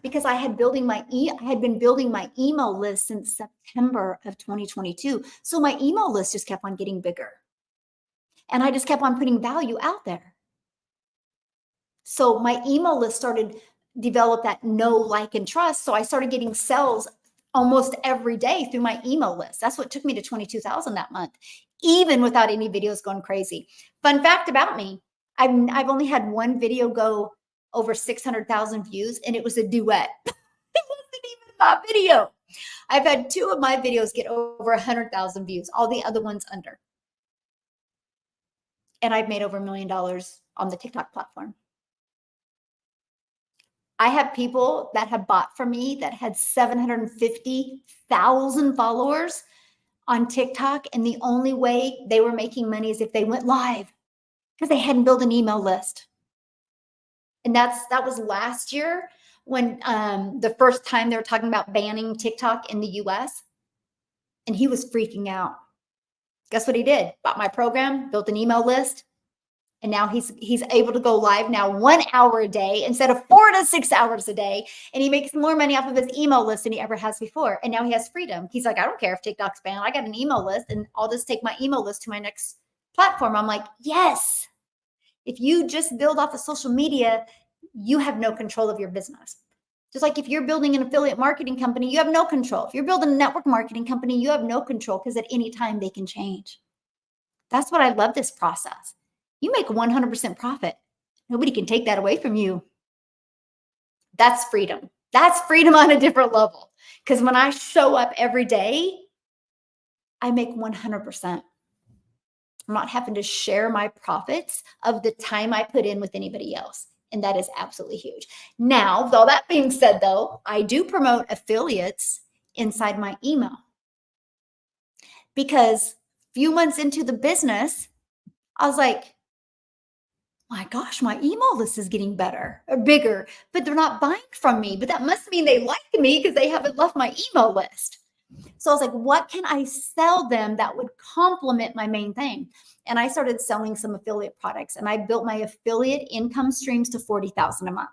Because I had been building my email list since September of 2022. So my email list just kept on getting bigger. And I just kept on putting value out there. So my email list started develop that know, like, and trust. So I started getting sales almost every day through my email list. That's what took me to 22,000 that month, even without any videos going crazy. Fun fact about me, I've only had one video go over 600,000 views, and it was a duet. It wasn't even my video. I've had 2 of my videos get over 100,000 views, all the other ones under. And I've made over $1 million on the TikTok platform. I have people that have bought from me that had 750,000 followers on TikTok. And the only way they were making money is if they went live because they hadn't built an email list. And that was last year when the first time they were talking about banning TikTok in the US. And he was freaking out. Guess what he did? Bought my program, built an email list. And now he's able to go live now 1 hour a day instead of 4 to 6 hours a day. And he makes more money off of his email list than he ever has before. And now he has freedom. He's like, I don't care if TikTok's banned. I got an email list and I'll just take my email list to my next platform. I'm like, yes. If you just build off of social media, you have no control of your business. Just like if you're building an affiliate marketing company, you have no control. If you're building a network marketing company, you have no control because at any time they can change. That's what I love this process. You make 100% profit. Nobody can take that away from you. That's freedom. That's freedom on a different level. Because when I show up every day, I make 100%. I'm not having to share my profits of the time I put in with anybody else. And that is absolutely huge. Now, with all that being said, though, I do promote affiliates inside my email. Because a few months into the business, I was like, my gosh, my email list is getting better or bigger, but they're not buying from me. But that must mean they like me because they haven't left my email list. So I was like, what can I sell them that would complement my main thing? And I started selling some affiliate products, and I built my affiliate income streams to 40,000 a month,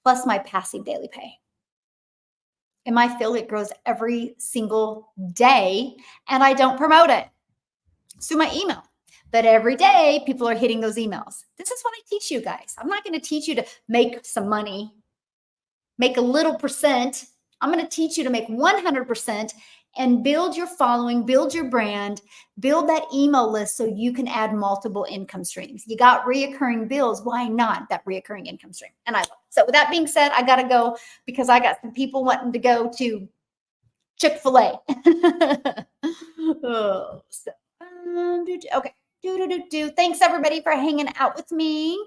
plus my passive daily pay. And my affiliate grows every single day, and I don't promote it. It's through my email. But every day, people are hitting those emails. This is what I teach you guys. I'm not going to teach you to make some money, make a little percent. I'm going to teach you to make 100% and build your following, build your brand, build that email list so you can add multiple income streams. You got reoccurring bills. Why not that reoccurring income stream? And I love it. So with that being said, I got to go because I got some people wanting to go to Chick-fil-A. Okay. Thanks everybody for hanging out with me.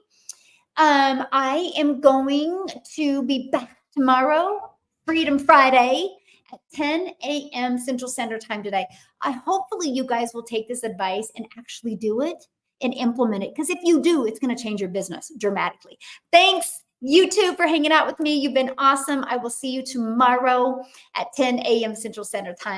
I am going to be back tomorrow, Freedom Friday at 10 a.m. Central Standard Time today. Hopefully you guys will take this advice and actually do it and implement it. Because if you do, it's going to change your business dramatically. Thanks, YouTube, for hanging out with me. You've been awesome. I will see you tomorrow at 10 a.m. Central Standard Time.